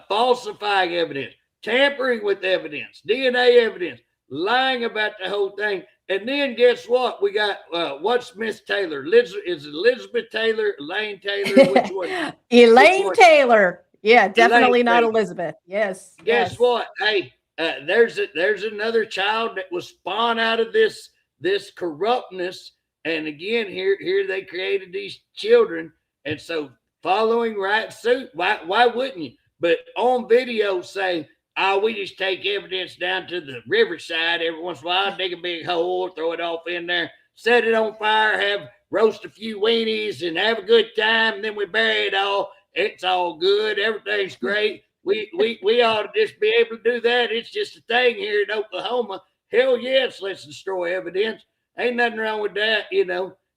falsifying evidence, tampering with evidence, DNA evidence, lying about the whole thing. And then guess what? We got, what's Miss Taylor? Is it Elizabeth Taylor, Elaine Taylor? Which one? Elaine Taylor. Yeah, definitely Elaine not Taylor. Elizabeth. Yes. Guess what? Hey, there's another child that was spawned out of this corruptness. And again, here they created these children. And so following right suit, why wouldn't you? But on video saying, oh, we just take evidence down to the riverside every once in a while, dig a big hole, throw it off in there, set it on fire, roast a few weenies and have a good time. And then we bury it all. It's all good. Everything's great. We ought to just be able to do that. It's just a thing here in Oklahoma. Hell yes, let's destroy evidence. Ain't nothing wrong with that,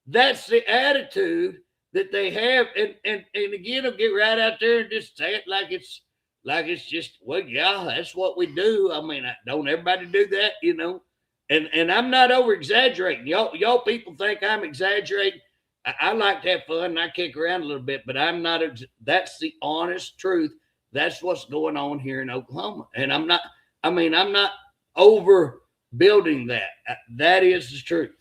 That's the attitude that they have. And again, I'll get right out there and just say it like it's just, well, yeah, that's what we do. I mean, don't everybody do that, And I'm not over exaggerating. Y'all people think I'm exaggerating. I like to have fun and I kick around a little bit, but I'm not. That's the honest truth. That's what's going on here in Oklahoma. And I'm not overbuilding that. That is the truth.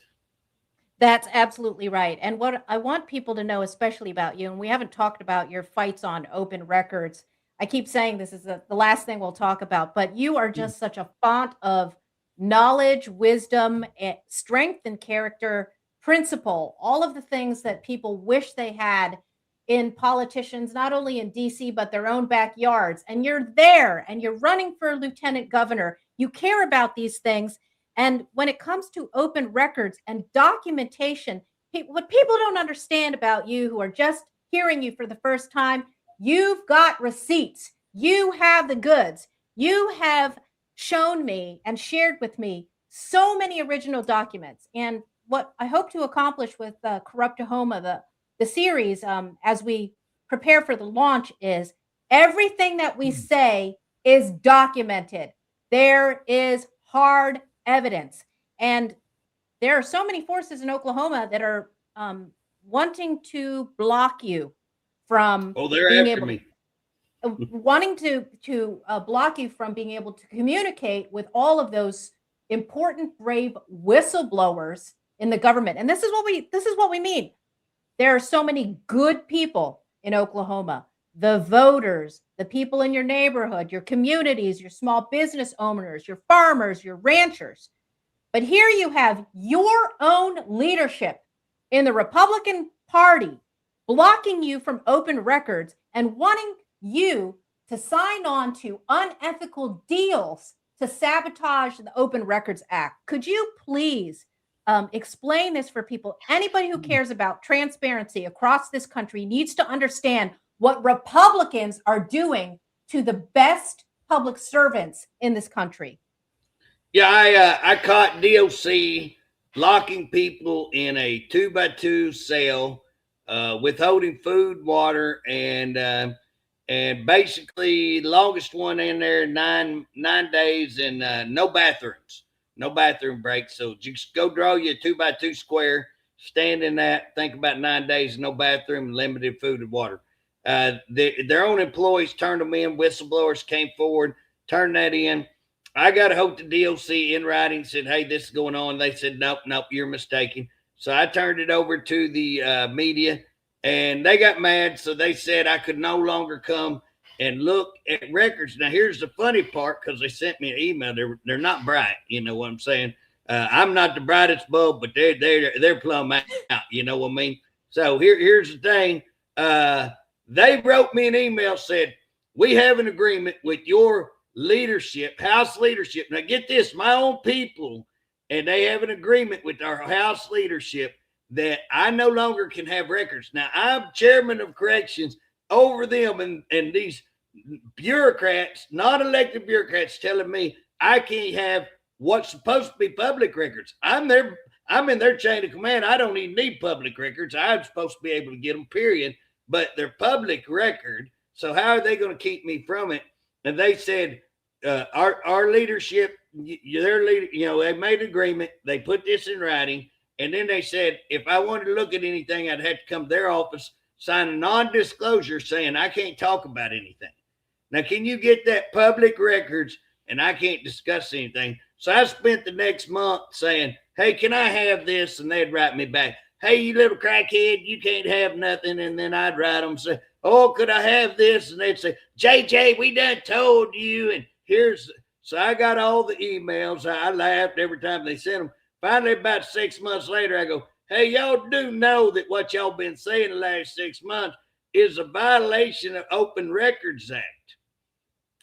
That's absolutely right. And what I want people to know, especially about you, and we haven't talked about your fights on open records. I keep saying this is the last thing we'll talk about, but you are just such a font of knowledge, wisdom, strength, and character, principle, all of the things that people wish they had in politicians, not only in DC, but their own backyards. And you're there and you're running for lieutenant governor. You care about these things. And when it comes to open records and documentation, what people don't understand about you who are just hearing you for the first time, you've got receipts. You have the goods. You have shown me and shared with me so many original documents. And what I hope to accomplish with Corruptahoma, the series, as we prepare for the launch, is everything that we say is documented. There is hard evidence. And there are so many forces in Oklahoma that are wanting to block you from they're after me. Wanting to block you from being able to communicate with all of those important, brave whistleblowers in the government. And this is what we mean. There are so many good people in Oklahoma, the voters, the people in your neighborhood, your communities, your small business owners, your farmers, your ranchers. But here you have your own leadership in the Republican Party blocking you from open records and wanting you to sign on to unethical deals to sabotage the Open Records Act. Could you please explain this for people? Anybody who cares about transparency across this country needs to understand what Republicans are doing to the best public servants in this country. Yeah, I caught DOC locking people in a 2x2 cell, withholding food, water, and basically the longest one in there 9 days, and no bathrooms, no bathroom breaks. So just go draw you a 2x2 square, stand in that, think about 9 days, no bathroom, limited food and water. Their own employees turned them in. Whistleblowers came forward, turned that in. I got a hold to DOC in writing, said, hey, this is going on. They said, nope, nope, you're mistaken. So I turned it over to the media, and they got mad. So they said I could no longer come and look at records. Now, here's the funny part, because they sent me an email. They're not bright. You know what I'm saying? I'm not the brightest bulb, but they're plumb out. You know what I mean? So here's the thing. They wrote me an email, said, we have an agreement with your leadership, House leadership. Now, get this, my own people, and they have an agreement with our House leadership that I no longer can have records. Now, I'm chairman of corrections over them, and these bureaucrats, non elected bureaucrats, telling me I can't have what's supposed to be public records. I'm in their chain of command. I don't even need public records. I'm supposed to be able to get them, period. But they're public record. So how are they going to keep me from it? And they said, our leadership, their leader, they made an agreement. They put this in writing. And then they said, if I wanted to look at anything, I'd have to come to their office, sign a non-disclosure saying I can't talk about anything. Now, can you get that public records? And I can't discuss anything. So I spent the next month saying, hey, can I have this? And they'd write me back, hey, you little crackhead, you can't have nothing. And then I'd write them, say, oh, could I have this? And they'd say, JJ, we done told you. And so I got all the emails. I laughed every time they sent them. Finally, about 6 months later, I go, hey, y'all do know that what y'all been saying the last 6 months is a violation of Open Records Act.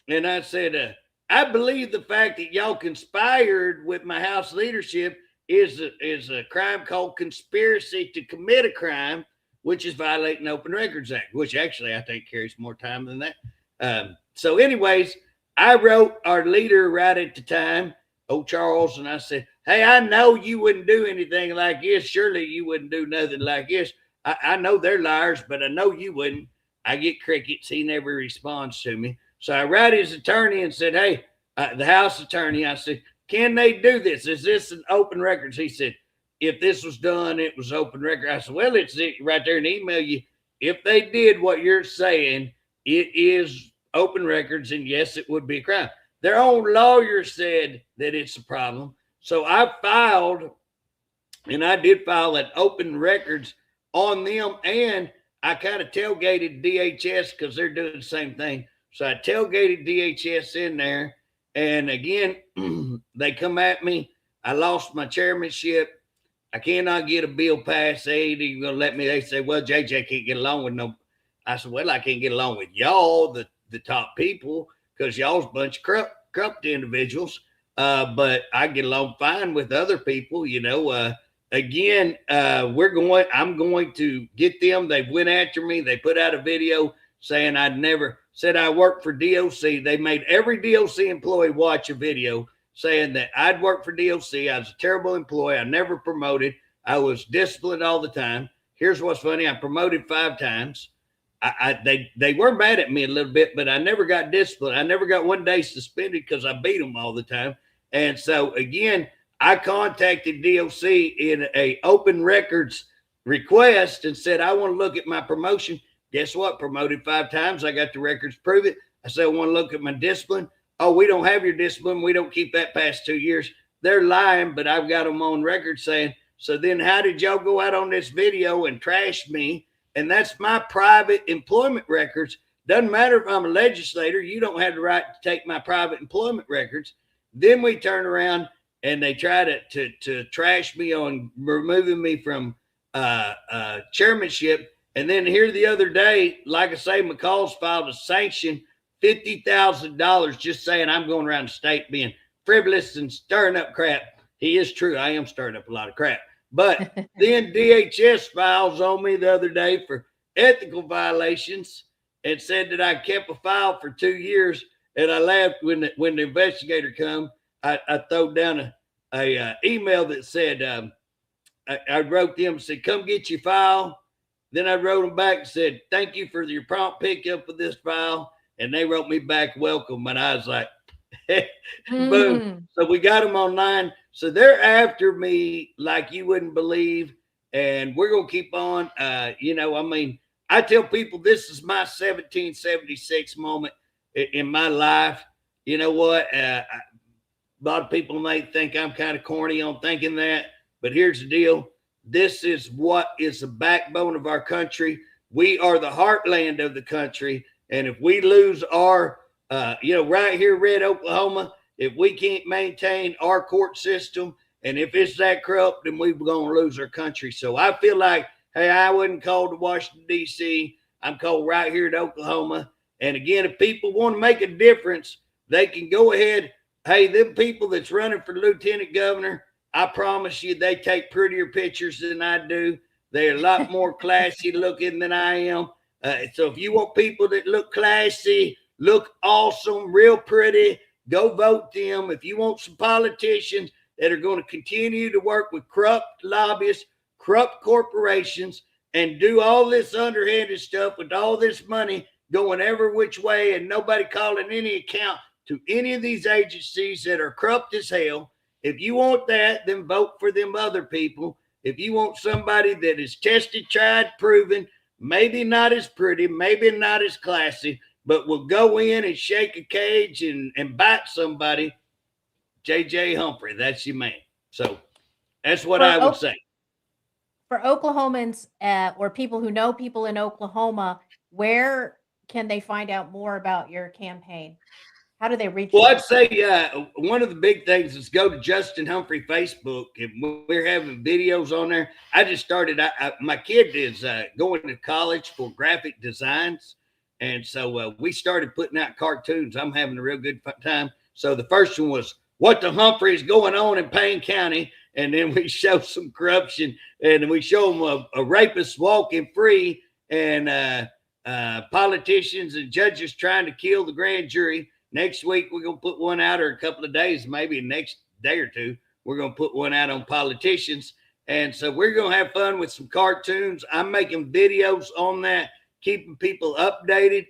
And I said, I believe the fact that y'all conspired with my House leadership is a crime called conspiracy to commit a crime, which is violating Open Records Act, which actually I think carries more time than that. So anyways, I wrote our leader right at the time, old Charles, and I said, hey, I know you wouldn't do anything like this. Surely you wouldn't do nothing like this. I know they're liars, but I know you wouldn't. I get crickets. He never responds to me. So I wrote his attorney and said, hey, the House attorney, I said, can they do this? Is this an open records? He said, if this was done, it was open record. I said, well, it's right there in the email. If they did what you're saying, it is open records, and yes, it would be a crime. Their own lawyer said that it's a problem. So I filed, and I did file an open records on them, and I kind of tailgated DHS because they're doing the same thing. So I tailgated DHS in there. And again, they come at me. I lost my chairmanship. I cannot get a bill passed. They ain't even going to let me. They say, well, JJ can't get along with no. I said, well, I can't get along with y'all, the top people, because y'all's a bunch of corrupt individuals. But I get along fine with other people, Again, I'm going to get them. They went after me. They put out a video saying I'd never said I worked for DOC. They made every DOC employee watch a video saying that I'd worked for DOC. I was a terrible employee. I never promoted. I was disciplined all the time. Here's what's funny. I promoted 5 times. They were mad at me a little bit, but I never got disciplined. I never got 1 day suspended because I beat them all the time. And so, again, I contacted DOC in a open records request and said, I want to look at my promotion. Guess what? Promoted 5 times. I got the records prove it. I said, I want to look at my discipline. Oh, we don't have your discipline. We don't keep that past 2 years. They're lying, but I've got them on record saying, so then how did y'all go out on this video and trash me? And that's my private employment records. Doesn't matter if I'm a legislator. You don't have the right to take my private employment records. Then we turn around and they try to trash me on removing me from chairmanship. And then here the other day, like I say, McCall's filed a sanction, $50,000, just saying I'm going around the state being frivolous and stirring up crap. He is true. I am stirring up a lot of crap. But then DHS files on me the other day for ethical violations and said that I kept a file for 2 years. And I laughed when the investigator come. I threw down a email that said, I wrote them and said, come get your file. Then I wrote them back and said, thank you for your prompt pickup of this file. And they wrote me back, welcome. And I was like, boom. So we got them online. So they're after me like you wouldn't believe. And we're going to keep on. I tell people this is my 1776 moment in my life. You know what? A lot of people may think I'm kind of corny on thinking that. But here's the deal. This is what is the backbone of our country. We are the heartland of the country. And if we lose our, right here, Red, Oklahoma, if we can't maintain our court system, and if it's that corrupt, then we're going to lose our country. So I feel like, hey, I wasn't called to Washington, D.C. I'm called right here to Oklahoma. And again, if people want to make a difference, they can go ahead. Hey, them people that's running for lieutenant governor, I promise you, they take prettier pictures than I do. They're a lot more classy looking than I am. So if you want people that look classy, look awesome, real pretty, go vote them. If you want some politicians that are going to continue to work with corrupt lobbyists, corrupt corporations, and do all this underhanded stuff with all this money going every which way and nobody calling any account to any of these agencies that are corrupt as hell, if you want that, then vote for them other people. If you want somebody that is tested, tried, proven, maybe not as pretty, maybe not as classy, but will go in and shake a cage and bite somebody, J.J. Humphrey, that's your man. So that's what I would say. For Oklahomans or people who know people in Oklahoma, where can they find out more about your campaign? How do they reach you? Well, I'd say one of the big things is go to Justin Humphrey Facebook. And we're having videos on there. I just started. My kid is going to college for graphic designs. And so we started putting out cartoons. I'm having a real good time. So the first one was what the Humphrey is going on in Payne County. And then we show some corruption. And we show them a rapist walking free and politicians and judges trying to kill the grand jury. Next week, we're going to put one out, or a couple of days, maybe next day or two, we're going to put one out on politicians. And so we're going to have fun with some cartoons. I'm making videos on that, keeping people updated.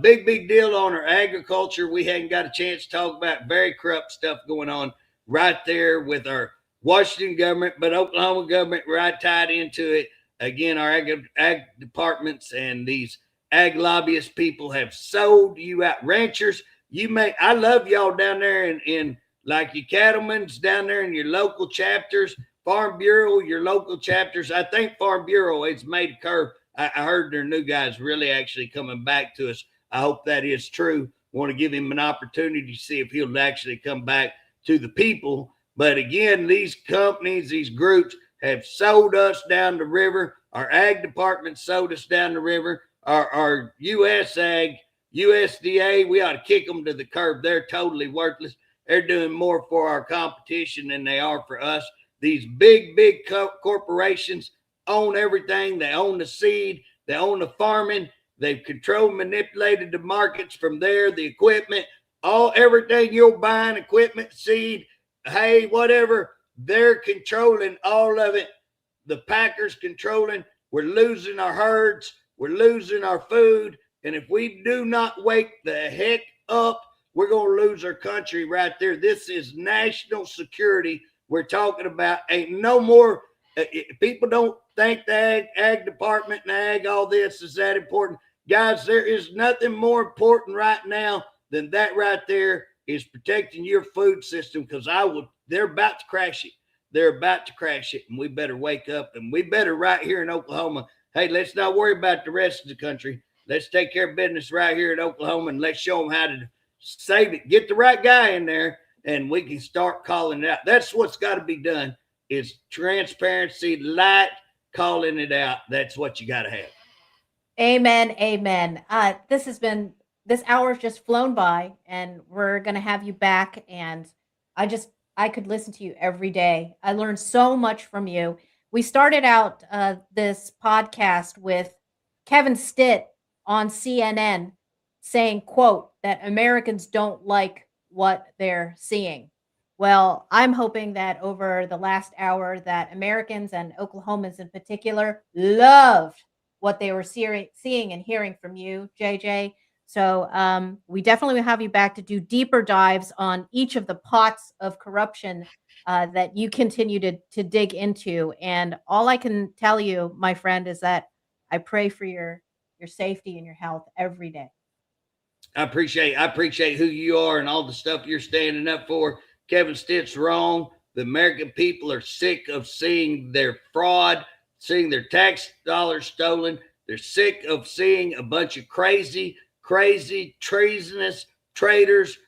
Big deal on our agriculture. We hadn't got a chance to talk about very corrupt stuff going on right there with our Washington government, but Oklahoma government right tied into it. Again, our ag departments and these ag lobbyist people have sold you out. Ranchers, I love y'all down there in like your cattlemen's down there in your local chapters, Farm Bureau, your local chapters. I think Farm Bureau has made a curve. I heard their new guy's really actually coming back to us. I hope that is true. Want to give him an opportunity to see if he'll actually come back to the people. But again, these companies, these groups have sold us down the river. Our ag department sold us down the river. Our USDA, we ought to kick them to the curb. They're totally worthless. They're doing more for our competition than they are for us. These big corporations own everything. They own the seed. They own the farming. They've controlled, manipulated the markets from there, the equipment, everything you're buying, equipment, seed, hay, whatever. They're controlling all of it. The packers controlling. We're losing our herds. We're losing our food. And if we do not wake the heck up, we're going to lose our country right there. This is national security we're talking about. Ain't no more. People don't think the ag department and all this is that important. Guys, there is nothing more important right now than that right there is protecting your food system, because they're about to crash it. They're about to crash it, and we better wake up, and we better right here in Oklahoma. Hey, let's not worry about the rest of the country. Let's take care of business right here in Oklahoma, and let's show them how to save it. Get the right guy in there, and we can start calling it out. That's what's got to be done, is transparency, light, calling it out. That's what you got to have. Amen. Amen. This hour's just flown by, and we're going to have you back. And I could listen to you every day. I learned so much from you. We started out this podcast with Kevin Stitt on CNN saying, quote, that Americans don't like what they're seeing. Well, I'm hoping that over the last hour that Americans and Oklahomans in particular loved what they were seeing and hearing from you, JJ. So we definitely will have you back to do deeper dives on each of the pots of corruption that you continue to dig into. And all I can tell you, my friend, is that I pray for your safety and your health every day. I appreciate who you are and all the stuff you're standing up for. Kevin Stitt's wrong. The American people are sick of seeing their fraud, seeing their tax dollars stolen. They're sick of seeing a bunch of crazy, treasonous traitors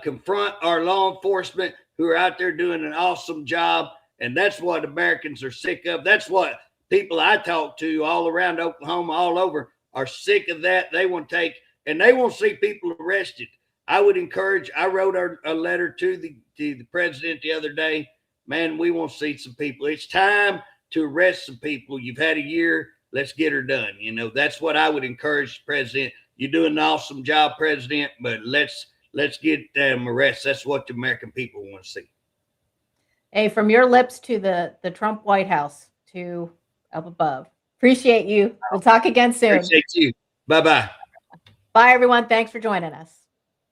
confront our law enforcement who are out there doing an awesome job. And that's what Americans are sick of. That's what people I talk to all around Oklahoma, all over, are sick of that. They want to take, and they want to see people arrested. I would encourage. I wrote a letter to the president the other day. Man, we want to see some people. It's time to arrest some people. You've had a year. Let's get her done. You know, that's what I would encourage the president. You're doing an awesome job, president, but let's get them arrested. That's what the American people want to see. Hey, from your lips to the Trump White House to up above. Appreciate you. We'll talk again soon. Appreciate you. Bye bye. Bye, everyone. Thanks for joining us.